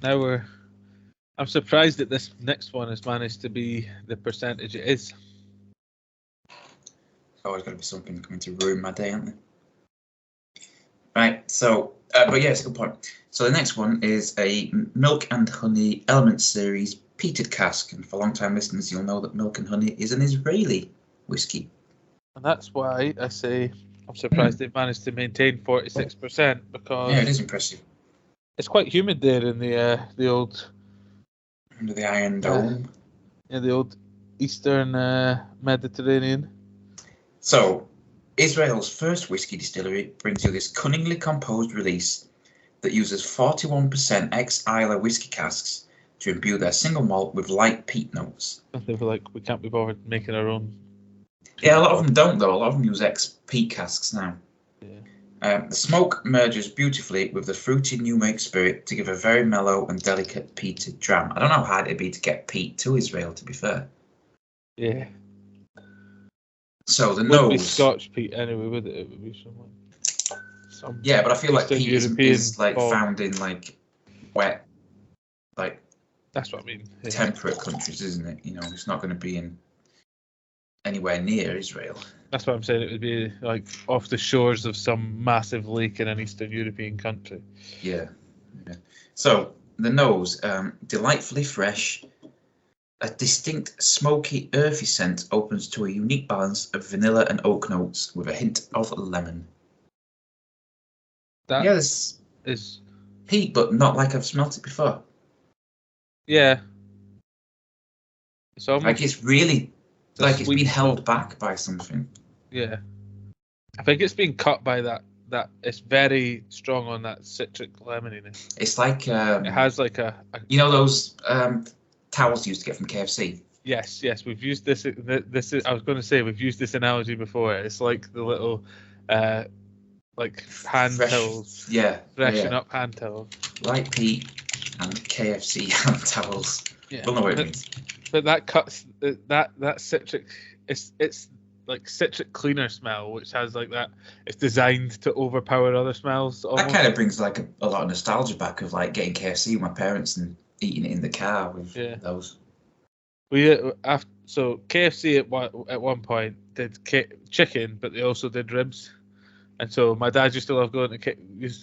Now I'm surprised that this next one has managed to be the percentage it is. It's always got to be something coming to ruin my day, aren't they? Right, so, but yeah, it's a good point. So the next one is a Milk and Honey Element Series peated cask. And for long-time listeners, you'll know that Milk and Honey is an Israeli whiskey. And that's why I say I'm surprised they've managed to maintain 46%, because yeah, it is impressive. It's quite humid there in the old under the Iron Dome. In the old Eastern Mediterranean. So, Israel's first whiskey distillery brings you this cunningly composed release that uses 41% ex-Islay whiskey casks to imbue their single malt with light peat notes. They were like, we can't be bothered making our own. Yeah, a lot of them don't, though. A lot of them use ex-peat casks now. Yeah. The smoke merges beautifully with the fruity new make spirit to give a very mellow and delicate peated dram. I don't know how hard it'd be to get peat to Israel, to be fair. Yeah. So the nose... nose... Be Scotch peat anyway, would it? It would be some yeah, but I feel like peat is like found in like wet, like... That's what I mean. Yeah. Temperate countries, isn't it? You know, it's not going to be in anywhere near Israel. That's what I'm saying. It would be like off the shores of some massive lake in an Eastern European country. Yeah. So the nose, delightfully fresh. A distinct smoky, earthy scent opens to a unique balance of vanilla and oak notes with a hint of lemon. That Yeah, there's is peat, but not like I've smelt it before. yeah. It's almost Like it's really a like it's sweet been held smoke. back by something. Yeah, I think it's been cut by that. It's very strong on that citric lemoniness. It's like It has like a you know those towels you used to get from KFC. yes. We've used this. This is. I was going to say we've used this analogy before. It's like the little, like hand towels. Yeah, Freshen up hand towels. Light peat and KFC hand towels. Yeah. Don't know what it means. But that cuts that citric. It's like citric cleaner smell, which has like that. It's designed to overpower other smells. Almost. That kind of brings like a lot of nostalgia back of like getting KFC with my parents and eating it in the car with those. So KFC at one point did chicken, but they also did ribs. And so my dad used to love going to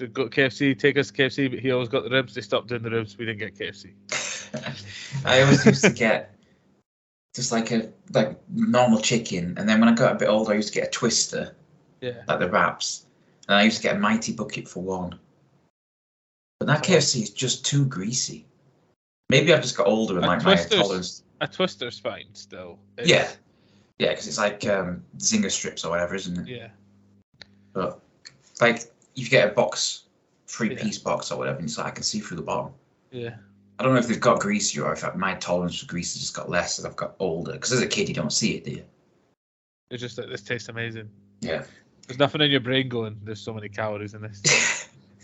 go to KFC, take us to KFC, but he always got the ribs. They stopped doing the ribs. We didn't get KFC. I always used to get just like normal chicken, and then when I got a bit older, I used to get a twister, like the wraps, and I used to get a mighty bucket for one. But that KFC is just too greasy. Maybe I've just got older and like my tolerance. A twister's fine still. Yeah, because it's like zinger strips or whatever, isn't it? Yeah. But like if you get a box, 3-piece box or whatever, and it's like I can see through the bottom. Yeah. I don't know if they've got greasy or if my tolerance for grease has just got less as I've got older. Because as a kid, you don't see it, do you? It's just like, this tastes amazing. Yeah. There's nothing in your brain going, there's so many calories in this.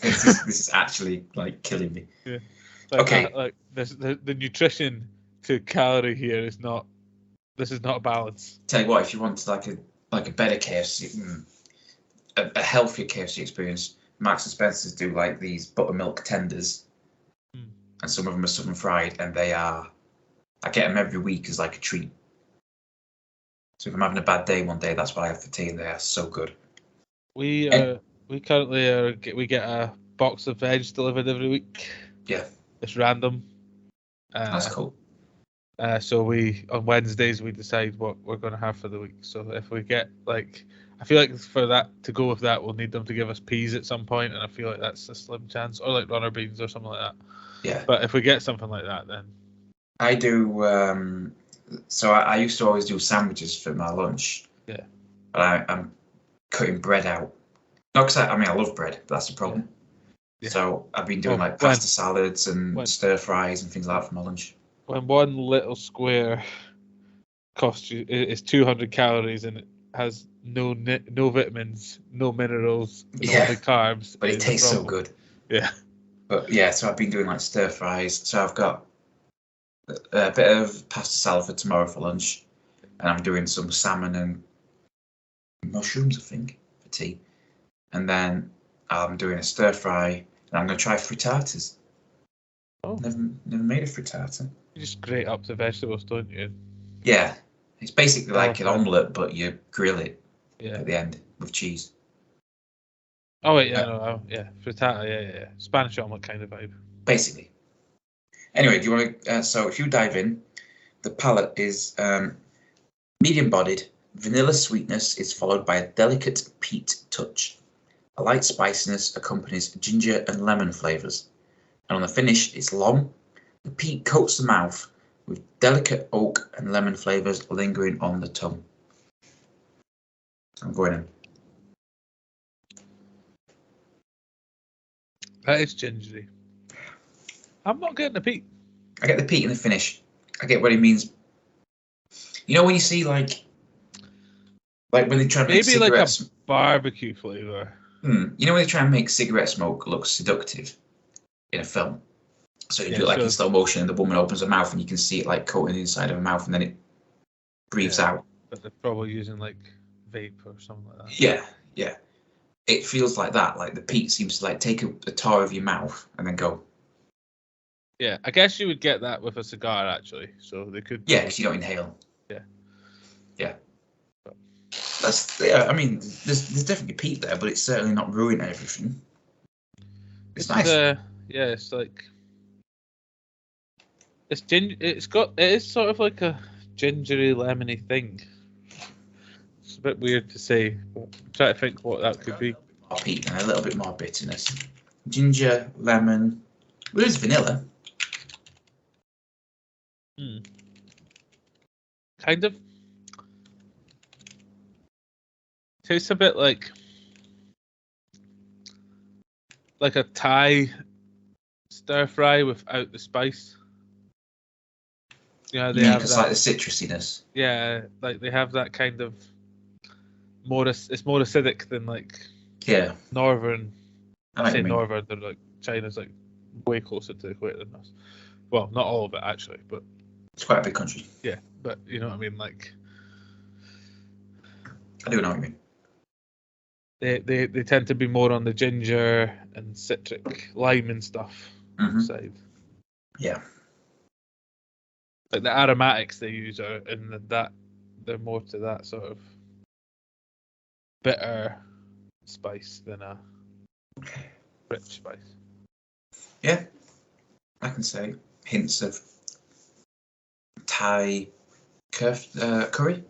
this is actually like killing me. Yeah. Okay. The nutrition to calorie here is not. This is not a balance. Tell you what, if you want like a better KFC, a healthier KFC experience, Marks and Spencer's do like these buttermilk tenders. And some of them are southern fried, and I get them every week as like a treat. So if I'm having a bad day one day, that's what I have for tea, and they are so good. We currently we get a box of veg delivered every week. Yeah. It's random. That's cool. So on Wednesdays we decide what we're going to have for the week. So if we get I feel like for that to go with that, we'll need them to give us peas at some point, and I feel like that's a slim chance, or like runner beans or something like that. Yeah. But if we get something like that, then I do. So I used to always do sandwiches for my lunch. Yeah. But I'm cutting bread out. Not because I love bread, but that's the problem. Yeah. So I've been doing pasta salads and stir fries and things like that for my lunch. When one little square costs you is 200 calories and it has no vitamins, no minerals, no carbs, but it tastes so good. Yeah. But yeah, so I've been doing like stir fries. So I've got a bit of pasta salad for tomorrow for lunch, and I'm doing some salmon and mushrooms, I think, for tea. And then I'm doing a stir fry, and I'm going to try frittatas. Oh. Never made a frittata. You just grate up the vegetables, don't you? Yeah. It's basically like an omelette, but you grill it at the end with cheese. Oh wait, frittata, yeah. Spanish omelette kind of vibe. Basically. Anyway, do you want to? So if you dive in, the palate is medium-bodied. Vanilla sweetness is followed by a delicate peat touch. A light spiciness accompanies ginger and lemon flavors. And on the finish, it's long. The peat coats the mouth with delicate oak and lemon flavors lingering on the tongue. I'm going in. That is gingery. I'm not getting the peat. I get the peat in the finish. I get what he means. You know when you see like when they try to make cigarettes... Maybe like a barbecue flavour. You know when they try and make cigarette smoke look seductive in a film? So you do it like in slow motion and the woman opens her mouth and you can see it like coating the inside of her mouth and then it breathes out. But they're probably using like vape or something like that. Yeah. It feels like that. Like the peat seems to like take a tar of your mouth and then go. Yeah, I guess you would get that with a cigar actually. So they could. Yeah, because you don't inhale. Yeah. I mean, there's definitely peat there, but it's certainly not ruining everything. It's nice. It's like it is sort of like a gingery lemony thing. It's a bit weird to say. I'm trying to think what that could be. peat and a little bit more bitterness. Ginger, lemon. Well, there's vanilla. Kind of. Tastes a bit like a Thai stir fry without the spice. Yeah, they have Because that. like the citrusiness. Yeah, like they have that kind of more. It's more acidic than like northern. I say northern, they're like China's like way closer to the equator than us. Well, not all of it actually, but it's quite a big country. Yeah, but you know what I mean. Like, I do know what you mean. They tend to be more on the ginger and citric lime and stuff side. Yeah. Like the aromatics they use are in that they're more to that sort of bitter spice than a rich spice. Yeah, I can say hints of Thai curry.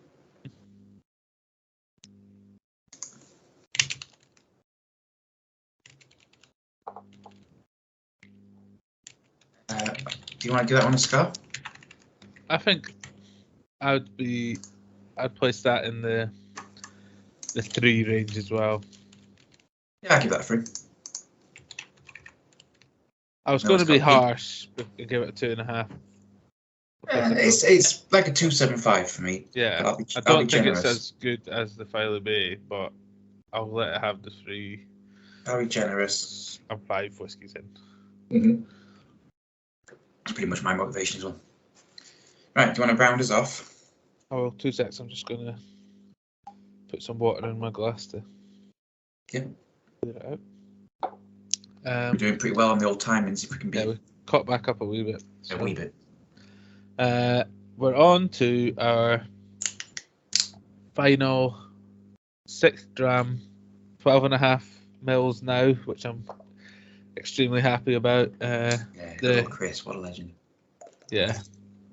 Do you want to give that one a score? I think I'd place that in the 3 range as well. Yeah, I'll give that a 3. I was going to be harsh, but I'll give it a 2.5. It's like a 2.75 for me. Yeah, I don't think it's as good as the Philo Bay, but I'll let it have the 3. I'll be generous. I'm 5 whiskies in. Mm-hmm. That's pretty much my motivation as well. Right, do you want to round us off? Oh, 2 seconds. I'm just going to put some water in my glass to clear it out. We're doing pretty well on the old timings if we can be. Yeah, we caught back up a wee bit. A wee bit. We're on to our final 6th dram, 12.5 mils now, which I'm extremely happy about. Good old Chris, what a legend. Yeah.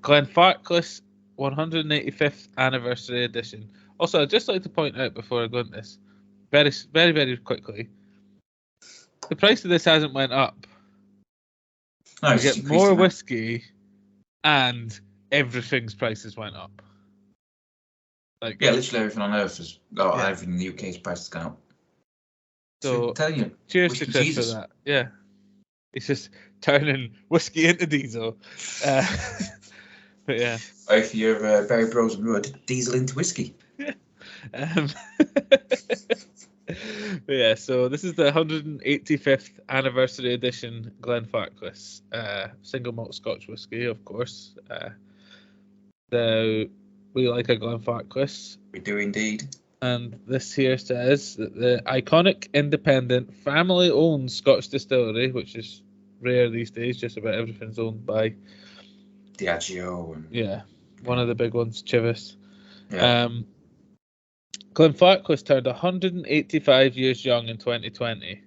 Glenfarclas 185th anniversary edition. Also, I'd just like to point out before I go into this, very, very, very quickly, the price of this hasn't went up. No, you get more whiskey, and everything's prices went up. Like literally everything on earth is. Everything in the UK's price has gone up. So tell you, cheers to Chris for that. Yeah, it's just turning whiskey into diesel. But yeah. Or if you're Barry Bros and Rudd, diesel into whiskey. But yeah, so this is the 185th anniversary edition Glenfarclas, single malt Scotch whiskey, of course. We like a Glenfarclas. We do indeed. And this here says that the iconic, independent, family-owned Scotch distillery, which is rare these days, just about everything's owned by Diageo. And one of the big ones, Chivas. Yeah. Glenfarclas turned 185 years young in 2020,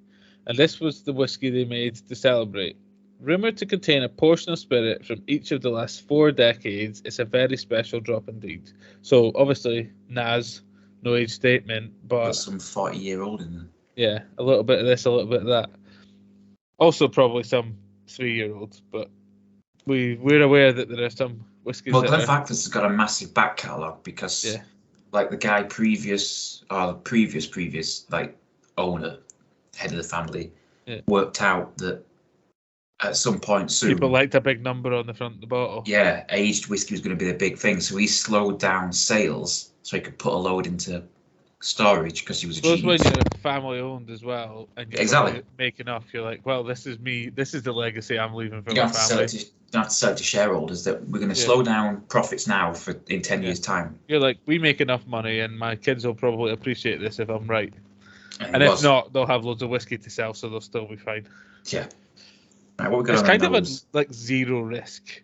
and this was the whiskey they made to celebrate. Rumoured to contain a portion of spirit from each of the last 4 decades, it's a very special drop indeed. So, obviously, NAS, no age statement, but... There's some 40-year-old in there. Yeah, a little bit of this, a little bit of that. Also, probably some 3-year-olds, but we're aware that there are some whiskies. Well, Glenfarclas has got a massive back catalogue because, like the guy previous like owner, head of the family, worked out that at some point soon people liked a big number on the front of the bottle. Yeah, aged whiskey was going to be the big thing, so he slowed down sales so he could put a load into storage because he was a genius. When you're family owned as well, and you make enough, you're like, well, this is me. This is the legacy I'm leaving for my family. You have to sell it to shareholders that we're going to slow down profits now for in 10 years' time. You're like, we make enough money, and my kids will probably appreciate this if I'm right. And if not, they'll have loads of whiskey to sell, so they'll still be fine. Yeah. Right, what we got? It's kind of a zero risk.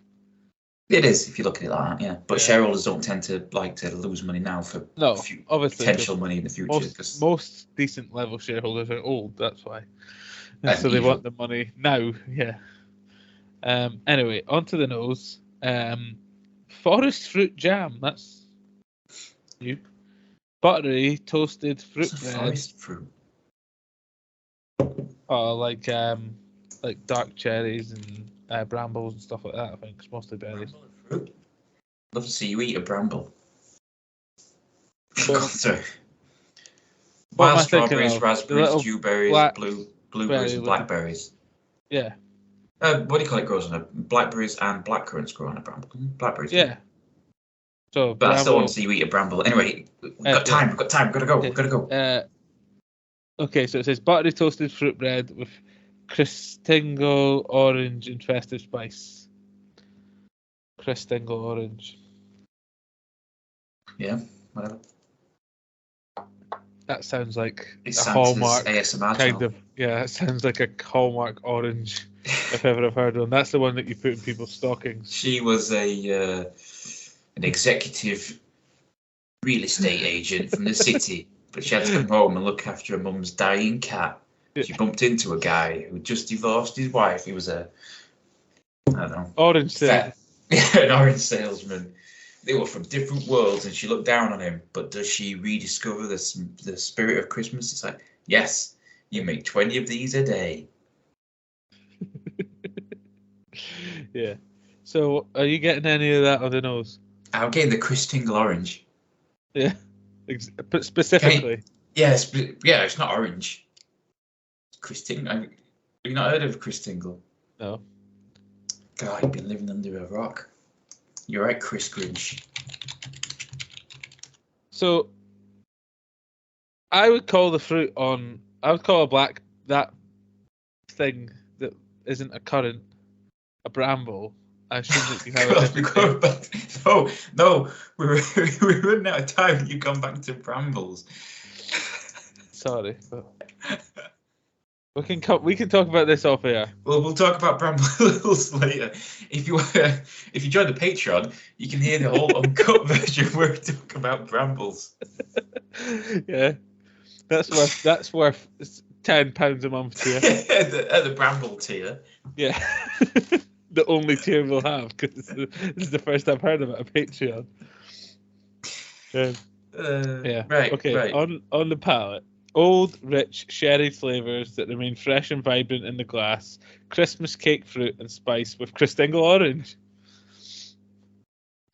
It is if you look at it like that, yeah. But shareholders don't tend to like to lose money now for obviously potential money in the future. Most decent level shareholders are old. That's why. So they want the money now. Yeah. Anyway, onto the nose. Forest fruit jam. That's new. Buttery toasted fruit bread. Forest fruit. Oh, like dark cherries and brambles and stuff like that. I think it's mostly berries. Fruit. Love to see you eat a bramble. Well, Sorry. what am Wild I thinking strawberries, of? raspberries, The dewberries, blueberries, berry and with the- blackberries. Yeah, What do you call it grows on a blackberries and blackcurrants grow on a bramble? Blackberries. yeah. So But I still want bramble. to see you eat a bramble. Anyway, we've got Yeah. time. We've got time. We've got to go. We've got to go. Okay, so it says buttery toasted fruit bread with Christingle orange and festive spice. Christingle orange. Yeah, whatever. That sounds like It's a Santa's Hallmark ASMR kind channel. of. Yeah, it sounds like a Hallmark orange, if ever I've heard one. That's the one that you put in people's stockings. She was an executive real estate agent from the city, but she had to come home and look after her mum's dying cat. She bumped into a guy who just divorced his wife. He was I don't know, Orange salesman. an orange salesman. They were from different worlds, and she looked down on him. But does she rediscover the spirit of Christmas? It's like, yes, you make 20 of these a day. Yeah. So, are you getting any of that on the nose? I'm getting the Christingle orange. Yeah. But specifically. Yes, yeah, it's not orange. Christingle. Have you not heard of Christingle? No. God, you've been living under a rock. You're right, Chris Grinch. So, I would call the fruit I would call that thing that isn't a currant, a bramble. I assume that you have a different name. No, we're running out of time. You've gone back to brambles. Sorry, but we can talk about this off air. Well, we'll talk about brambles later. If you join the Patreon, you can hear the whole uncut version where we talk about brambles. Yeah, that's worth £10 a month tier. At the bramble tier. Yeah, the only tier we'll have because this is the first I've heard about a Patreon. Yeah. Right. Okay. Right. On the palate. Old, rich, sherry flavours that remain fresh and vibrant in the glass. Christmas cake fruit and spice with Christingle orange.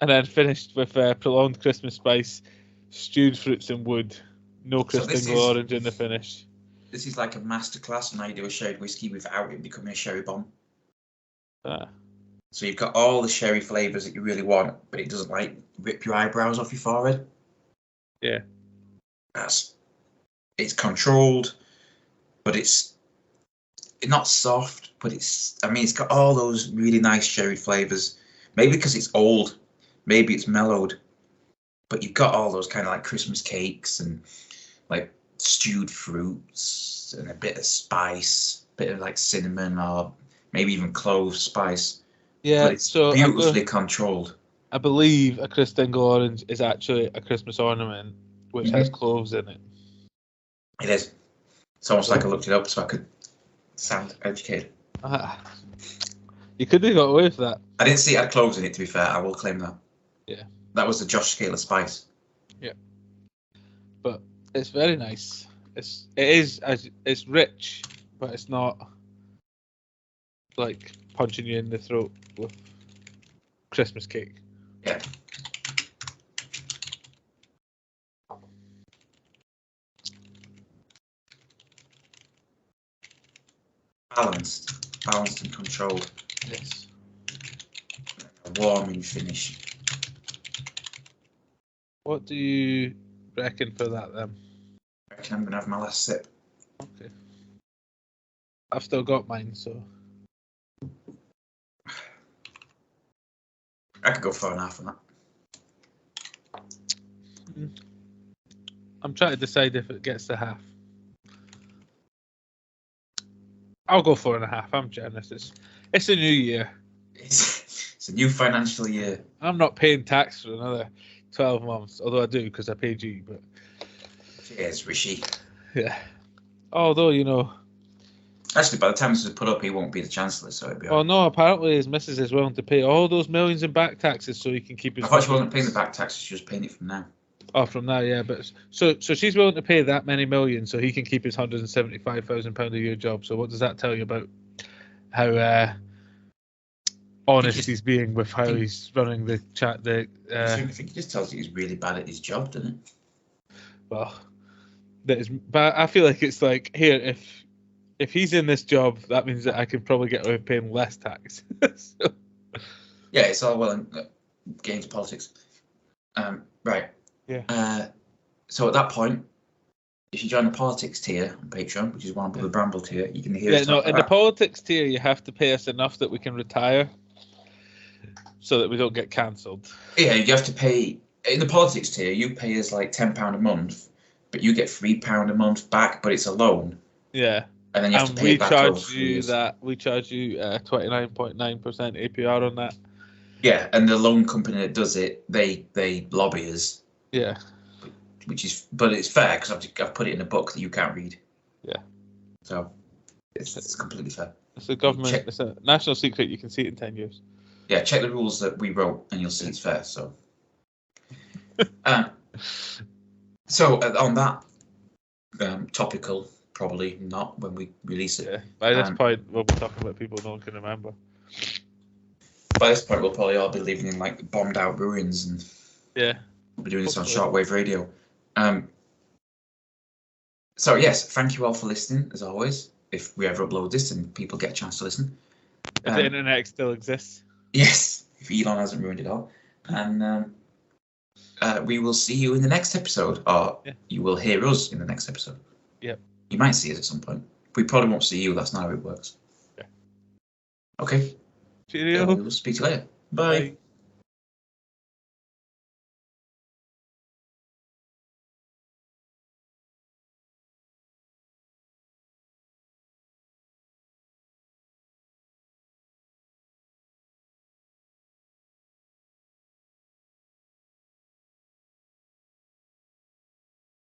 And then finished with prolonged Christmas spice, stewed fruits and wood. No Christingle orange in the finish. This is like a masterclass on how you do a sherry whiskey without it becoming a sherry bomb. So you've got all the sherry flavours that you really want, but it doesn't like rip your eyebrows off your forehead. Yeah. It's controlled, but it's not soft, but it's got all those really nice sherry flavours. Maybe because it's old, maybe it's mellowed, but you've got all those kind of like Christmas cakes and like stewed fruits and a bit of spice, bit of like cinnamon or maybe even clove spice. Yeah, but it's so beautifully controlled. I believe a Christingle orange is actually a Christmas ornament which has cloves in it. It is. It's almost like I looked it up so I could sound educated. You could have got away with that. I didn't see it had cloves in it, to be fair. I will claim that. Yeah. That was the Josh scale of spice. Yeah. But it's very nice. It's rich, but it's not like punching you in the throat with Christmas cake. Yeah. Balanced and controlled. Yes. A warming finish. What do you reckon for that then? I reckon I'm going to have my last sip. Okay. I've still got mine, so. I could go 4.5 on that. I'm trying to decide if it gets to half. I'll go 4.5. I'm generous. It's a new year. It's a new financial year. I'm not paying tax for another 12 months, although I do because I pay G. But cheers, Rishi. Yeah. Although, actually, by the time this is put up, he won't be the Chancellor, so it'll be well, no, apparently his missus is willing to pay all those millions in back taxes so he can keep his... I thought she wasn't paying the back taxes, she was paying it from now. Oh, from now, yeah. But so she's willing to pay that many million so he can keep his £175,000 a year job. So what does that tell you about how honest he's being with how he's running the chat? I think he just tells you he's really bad at his job, doesn't it? Well, but I feel like it's like, here, if he's in this job, that means that I can probably get away with paying less tax. So. Yeah, it's all well and getting into politics. Right. Yeah. So at that point, if you join the politics tier on Patreon, which is one above the Bramble tier, you can hear us talk in the politics tier, you have to pay us enough that we can retire, so that we don't get cancelled. Yeah, you have to pay in the politics tier. You pay us like £10 a month, but you get £3 a month back, but it's a loan. Yeah. And then you have to pay it back over 3 years. We charge you 29.9% APR on that. Yeah, and the loan company that does it, they lobby us. Yeah. But it's fair because I've put it in a book that you can't read. Yeah. So it's completely fair. It's a government. It's a national secret. You can see it in 10 years. Yeah, check the rules that we wrote, and you'll see it's fair. So. So on that topical, probably not when we release it. Yeah. By this point, we'll be talking about people no one can remember. By this point, we'll probably all be living in like bombed out ruins, and we'll be doing this on shortwave radio. So yes, thank you all for listening, as always. If we ever upload this and people get a chance to listen. If the internet still exists. Yes, if Elon hasn't ruined it all. And we will see you in the next episode, or you will hear us in the next episode. Yep. You might see us at some point. We probably won't see you, that's not how it works. Yeah. Okay. Cheerio. We'll speak to you later. Bye.